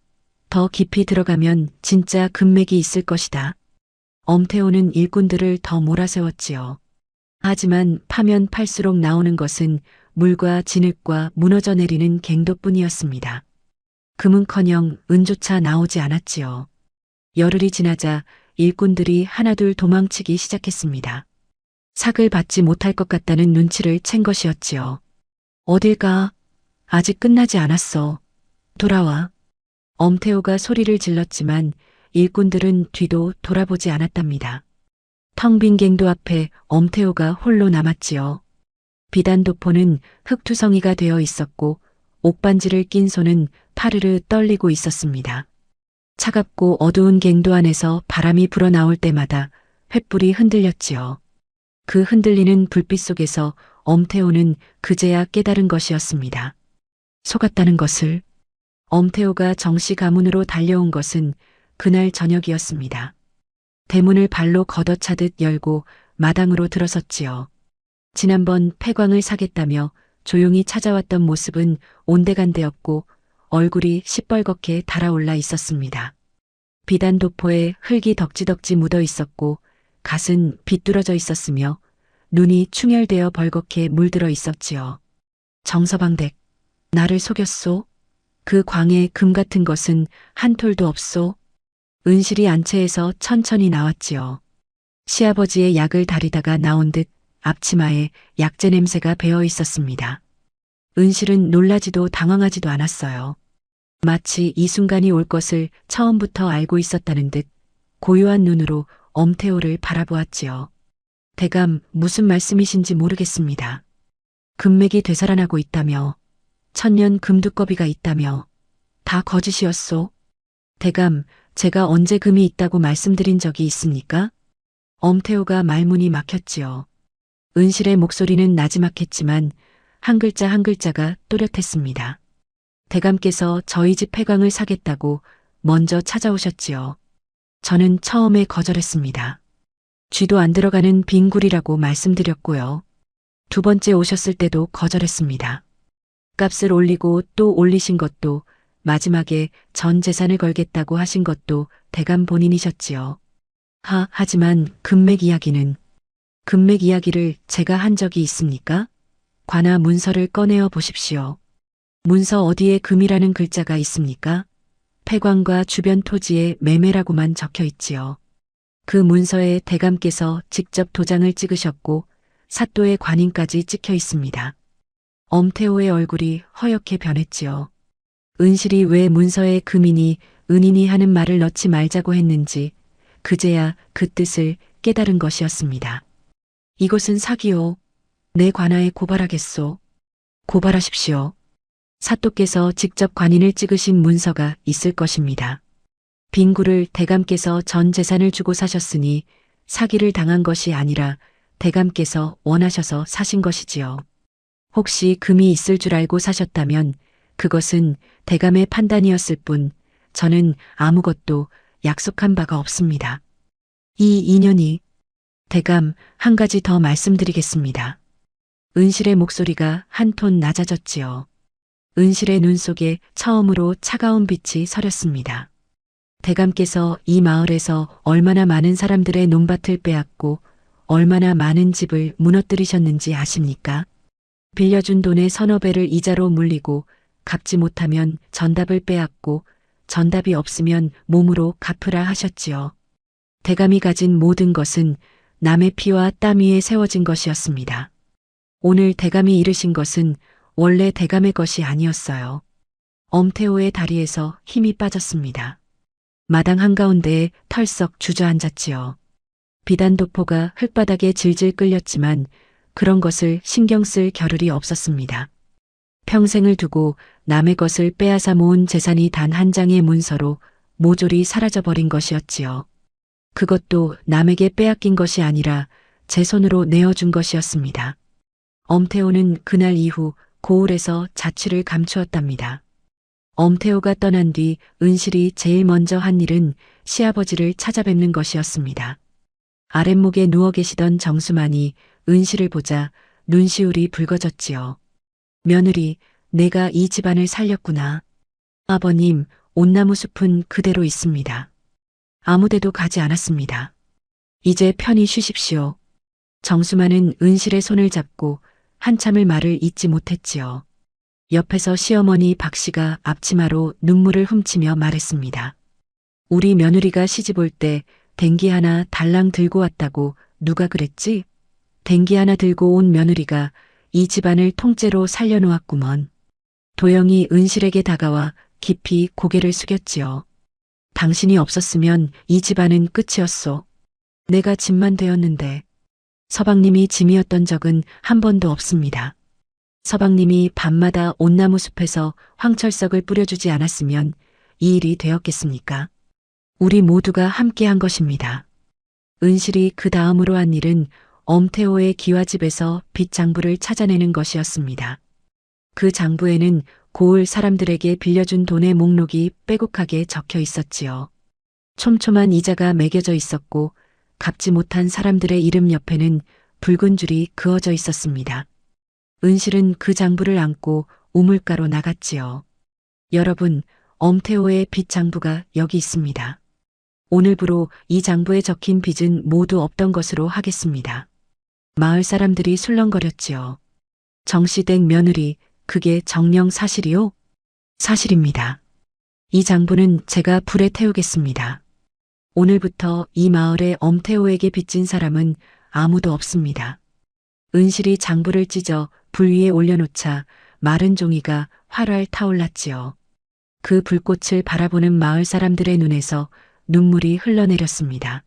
더 깊이 들어가면 진짜 금맥이 있을 것이다. 엄태호는 일꾼들을 더 몰아세웠지요. 하지만 파면 팔수록 나오는 것은 물과 진흙과 무너져 내리는 갱도뿐이었습니다. 금은커녕 은조차 나오지 않았지요. 열흘이 지나자 일꾼들이 하나둘 도망치기 시작했습니다. 삭을 받지 못할 것 같다는 눈치를 챈 것이었지요. 어딜 가? 아직 끝나지 않았어. 돌아와. 엄태호가 소리를 질렀지만 일꾼들은 뒤도 돌아보지 않았답니다. 텅 빈 갱도 앞에 엄태호가 홀로 남았지요. 비단도포는 흙투성이가 되어 있었고 옥반지를 낀 손은 파르르 떨리고 있었습니다. 차갑고 어두운 갱도 안에서 바람이 불어나올 때마다 횃불이 흔들렸지요. 그 흔들리는 불빛 속에서 엄태호는 그제야 깨달은 것이었습니다. 속았다는 것을. 엄태호가 정시 가문으로 달려온 것은 그날 저녁이었습니다. 대문을 발로 걷어차듯 열고 마당으로 들어섰지요. 지난번 폐광을 사겠다며 조용히 찾아왔던 모습은 온데간데였고 얼굴이 시뻘겋게 달아올라 있었습니다. 비단도포에 흙이 덕지덕지 묻어 있었고 갓은 비뚤어져 있었으며 눈이 충혈되어 벌겋게 물들어 있었지요. 정서방댁, 나를 속였소? 그 광에 금 같은 것은 한 톨도 없소? 은실이 안채에서 천천히 나왔지요. 시아버지의 약을 다리다가 나온 듯 앞치마에 약재 냄새가 배어 있었습니다. 은실은 놀라지도 당황하지도 않았어요. 마치 이 순간이 올 것을 처음부터 알고 있었다는 듯 고요한 눈으로 엄태호를 바라보았지요. 대감 무슨 말씀이신지 모르겠습니다. 금맥이 되살아나고 있다며, 천년 금두꺼비가 있다며, 다 거짓이었소? 대감, 제가 언제 금이 있다고 말씀드린 적이 있습니까? 엄태호가 말문이 막혔지요. 은실의 목소리는 나지막했지만 한 글자 한 글자가 또렷했습니다. 대감께서 저희 집 폐광을 사겠다고 먼저 찾아오셨지요. 저는 처음에 거절했습니다. 쥐도 안 들어가는 빈 굴이라고 말씀드렸고요. 두 번째 오셨을 때도 거절했습니다. 값을 올리고 또 올리신 것도, 마지막에 전 재산을 걸겠다고 하신 것도 대감 본인이셨지요. 하지만 금맥 이야기를 제가 한 적이 있습니까? 관아 문서를 꺼내어 보십시오. 문서 어디에 금이라는 글자가 있습니까? 폐광과 주변 토지에 매매라고만 적혀 있지요. 그 문서에 대감께서 직접 도장을 찍으셨고 사또의 관인까지 찍혀 있습니다. 엄태호의 얼굴이 허옇게 변했지요. 은실이 왜 문서에 금이니 은이니 하는 말을 넣지 말자고 했는지 그제야 그 뜻을 깨달은 것이었습니다. 이것은 사기요. 내 관아에 고발하겠소. 고발하십시오. 사또께서 직접 관인을 찍으신 문서가 있을 것입니다. 빈굴을 대감께서 전 재산을 주고 사셨으니 사기를 당한 것이 아니라 대감께서 원하셔서 사신 것이지요. 혹시 금이 있을 줄 알고 사셨다면 그것은 대감의 판단이었을 뿐 저는 아무것도 약속한 바가 없습니다. 이 인연이 대감 한 가지 더 말씀드리겠습니다. 은실의 목소리가 한 톤 낮아졌지요. 은실의 눈 속에 처음으로 차가운 빛이 서렸습니다. 대감께서 이 마을에서 얼마나 많은 사람들의 논밭을 빼앗고 얼마나 많은 집을 무너뜨리셨는지 아십니까? 빌려준 돈의 서너 배를 이자로 물리고 갚지 못하면 전답을 빼앗고 전답이 없으면 몸으로 갚으라 하셨지요. 대감이 가진 모든 것은 남의 피와 땀 위에 세워진 것이었습니다. 오늘 대감이 잃으신 것은 원래 대감의 것이 아니었어요. 엄태호의 다리에서 힘이 빠졌습니다. 마당 한가운데에 털썩 주저앉았지요. 비단도포가 흙바닥에 질질 끌렸지만 그런 것을 신경 쓸 겨를이 없었습니다. 평생을 두고 남의 것을 빼앗아 모은 재산이 단 한 장의 문서로 모조리 사라져버린 것이었지요. 그것도 남에게 빼앗긴 것이 아니라 제 손으로 내어준 것이었습니다. 엄태호는 그날 이후 고을에서 자취를 감추었답니다. 엄태호가 떠난 뒤 은실이 제일 먼저 한 일은 시아버지를 찾아뵙는 것이었습니다. 아랫목에 누워 계시던 정수만이 은실을 보자 눈시울이 붉어졌지요. 며느리, 내가 이 집안을 살렸구나. 아버님, 온나무 숲은 그대로 있습니다. 아무데도 가지 않았습니다. 이제 편히 쉬십시오. 정수만은 은실의 손을 잡고 한참을 말을 잇지 못했지요. 옆에서 시어머니 박씨가 앞치마로 눈물을 훔치며 말했습니다. 우리 며느리가 시집 올 때 댕기 하나 달랑 들고 왔다고 누가 그랬지? 댕기 하나 들고 온 며느리가 이 집안을 통째로 살려놓았구먼. 도영이 은실에게 다가와 깊이 고개를 숙였지요. 당신이 없었으면 이 집안은 끝이었소. 내가 짐만 되었는데 서방님이 짐이었던 적은 한 번도 없습니다. 서방님이 밤마다 온나무 숲에서 황철석을 뿌려주지 않았으면 이 일이 되었겠습니까? 우리 모두가 함께한 것입니다. 은실이 그 다음으로 한 일은 엄태호의 기와집에서 빚장부를 찾아내는 것이었습니다. 그 장부에는 고을 사람들에게 빌려준 돈의 목록이 빼곡하게 적혀 있었지요. 촘촘한 이자가 매겨져 있었고 갚지 못한 사람들의 이름 옆에는 붉은 줄이 그어져 있었습니다. 은실은 그 장부를 안고 우물가로 나갔지요. 여러분, 엄태호의 빚 장부가 여기 있습니다. 오늘부로 이 장부에 적힌 빚은 모두 없던 것으로 하겠습니다. 마을 사람들이 술렁거렸지요. 정씨댁 며느리, 그게 정녕 사실이요? 사실입니다. 이 장부는 제가 불에 태우겠습니다. 오늘부터 이 마을에 엄태호에게 빚진 사람은 아무도 없습니다. 은실이 장부를 찢어 불 위에 올려놓자 마른 종이가 활활 타올랐지요. 그 불꽃을 바라보는 마을 사람들의 눈에서 눈물이 흘러내렸습니다.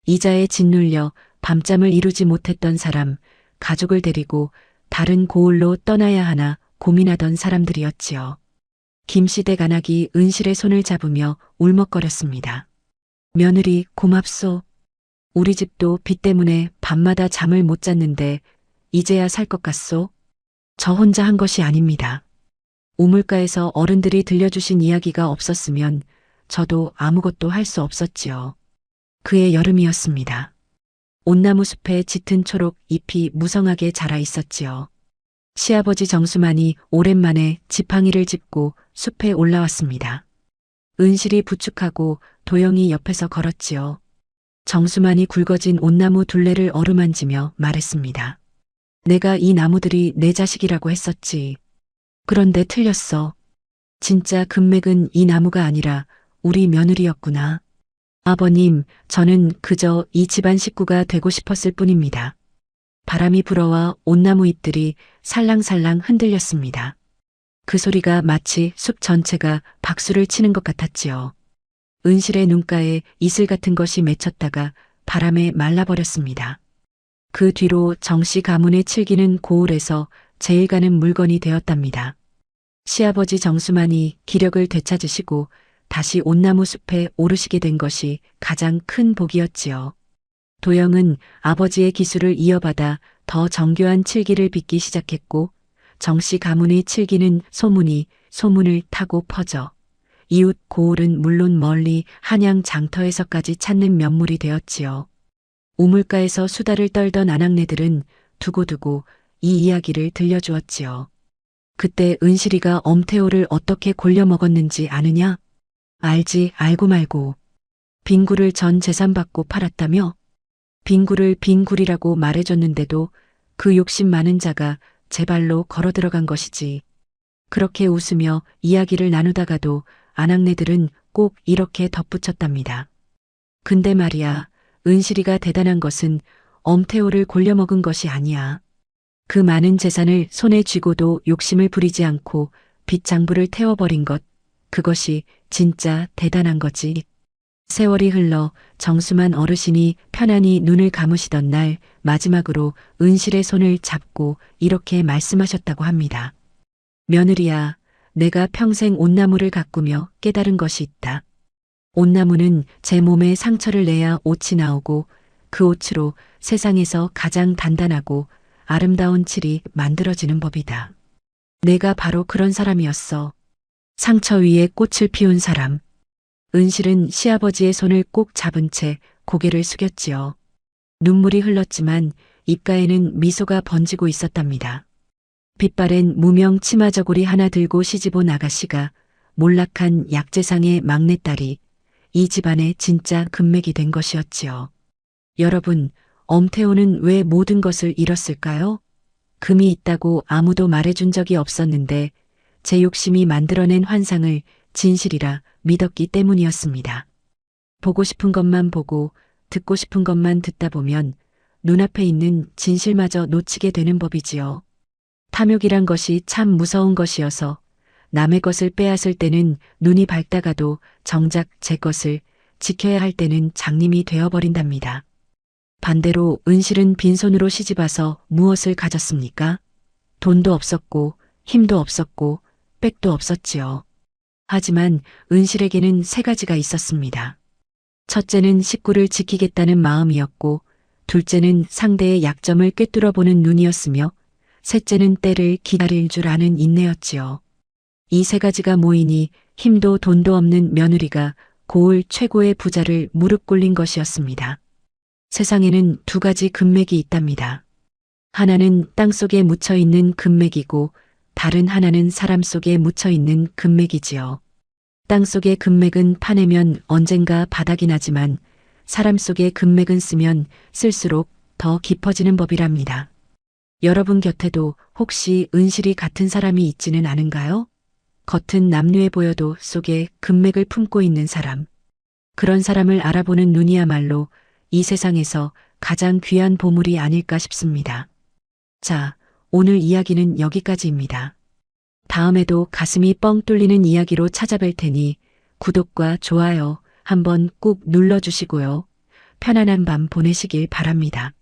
이자에 짓눌려 밤잠을 이루지 못했던 사람, 가족을 데리고 다른 고을로 떠나야 하나 고민하던 사람들이었지요. 김씨 대간악이 은실의 손을 잡으며 울먹거렸습니다. 며느리 고맙소. 우리 집도 빚 때문에 밤마다 잠을 못 잤는데 이제야 살 것 같소? 저 혼자 한 것이 아닙니다. 우물가에서 어른들이 들려주신 이야기가 없었으면 저도 아무것도 할 수 없었지요. 그해 여름이었습니다. 온나무 숲에 짙은 초록 잎이 무성하게 자라 있었지요. 시아버지 정수만이 오랜만에 지팡이를 짚고 숲에 올라왔습니다. 은실이 부축하고 도영이 옆에서 걸었지요. 정수만이 굵어진 온나무 둘레를 어루만지며 말했습니다. 내가 이 나무들이 내 자식이라고 했었지. 그런데 틀렸어. 진짜 금맥은 이 나무가 아니라 우리 며느리였구나. 아버님, 저는 그저 이 집안 식구가 되고 싶었을 뿐입니다. 바람이 불어와 온나무 잎들이 살랑살랑 흔들렸습니다. 그 소리가 마치 숲 전체가 박수를 치는 것 같았지요. 은실의 눈가에 이슬 같은 것이 맺혔다가 바람에 말라버렸습니다. 그 뒤로 정씨 가문의 칠기는 고을에서 제일 가는 물건이 되었답니다. 시아버지 정수만이 기력을 되찾으시고 다시 온나무 숲에 오르시게 된 것이 가장 큰 복이었지요. 도영은 아버지의 기술을 이어받아 더 정교한 칠기를 빚기 시작했고 정씨 가문의 칠기는 소문을 타고 퍼져 이웃 고을은 물론 멀리 한양 장터에서까지 찾는 면물이 되었지요. 우물가에서 수다를 떨던 아낙네들은 두고두고 이 이야기를 들려주었지요. 그때 은실이가 엄태호를 어떻게 골려 먹었는지 아느냐? 알지, 알고 말고. 빙구를 전 재산 받고 팔았다며? 빙구를 빙굴이라고 말해줬는데도 그 욕심 많은 자가 제 발로 걸어 들어간 것이지. 그렇게 웃으며 이야기를 나누다가도 아낙네들은 꼭 이렇게 덧붙였답니다. 근데 말이야, 은실이가 대단한 것은 엄태호를 골려먹은 것이 아니야. 그 많은 재산을 손에 쥐고도 욕심을 부리지 않고 빚장부를 태워버린 것, 그것이 진짜 대단한 거지. 세월이 흘러 정수만 어르신이 편안히 눈을 감으시던 날 마지막으로 은실의 손을 잡고 이렇게 말씀하셨다고 합니다. 며느리야, 내가 평생 온나무를 가꾸며 깨달은 것이 있다. 온나무는 제 몸에 상처를 내야 옷이 나오고 그 옷으로 세상에서 가장 단단하고 아름다운 칠이 만들어지는 법이다. 내가 바로 그런 사람이었어. 상처 위에 꽃을 피운 사람. 은실은 시아버지의 손을 꼭 잡은 채 고개를 숙였지요. 눈물이 흘렀지만 입가에는 미소가 번지고 있었답니다. 빗바랜 무명 치마저고리 하나 들고 시집온 아가씨가 몰락한 약재상의 막내딸이 이 집안의 진짜 금맥이 된 것이었지요. 여러분, 엄태호는 왜 모든 것을 잃었을까요? 금이 있다고 아무도 말해준 적이 없었는데 제 욕심이 만들어낸 환상을 진실이라 믿었기 때문이었습니다. 보고 싶은 것만 보고 듣고 싶은 것만 듣다 보면 눈앞에 있는 진실마저 놓치게 되는 법이지요. 탐욕이란 것이 참 무서운 것이어서 남의 것을 빼앗을 때는 눈이 밝다가도 정작 제 것을 지켜야 할 때는 장님이 되어버린답니다. 반대로 은실은 빈손으로 시집와서 무엇을 가졌습니까? 돈도 없었고 힘도 없었고 백도 없었지요. 하지만 은실에게는 세 가지가 있었습니다. 첫째는 식구를 지키겠다는 마음이었고 둘째는 상대의 약점을 꿰뚫어보는 눈이었으며 셋째는 때를 기다릴 줄 아는 인내였지요. 이 세 가지가 모이니 힘도 돈도 없는 며느리가 고을 최고의 부자를 무릎 꿇린 것이었습니다. 세상에는 두 가지 금맥이 있답니다. 하나는 땅속에 묻혀있는 금맥이고 다른 하나는 사람 속에 묻혀있는 금맥이지요. 땅속의 금맥은 파내면 언젠가 바닥이 나지만 사람 속의 금맥은 쓰면 쓸수록 더 깊어지는 법이랍니다. 여러분 곁에도 혹시 은실이 같은 사람이 있지는 않은가요? 겉은 남루해 보여도 속에 금맥을 품고 있는 사람. 그런 사람을 알아보는 눈이야말로 이 세상에서 가장 귀한 보물이 아닐까 싶습니다. 자, 오늘 이야기는 여기까지입니다. 다음에도 가슴이 뻥 뚫리는 이야기로 찾아뵐 테니 구독과 좋아요 한번 꾹 눌러주시고요. 편안한 밤 보내시길 바랍니다.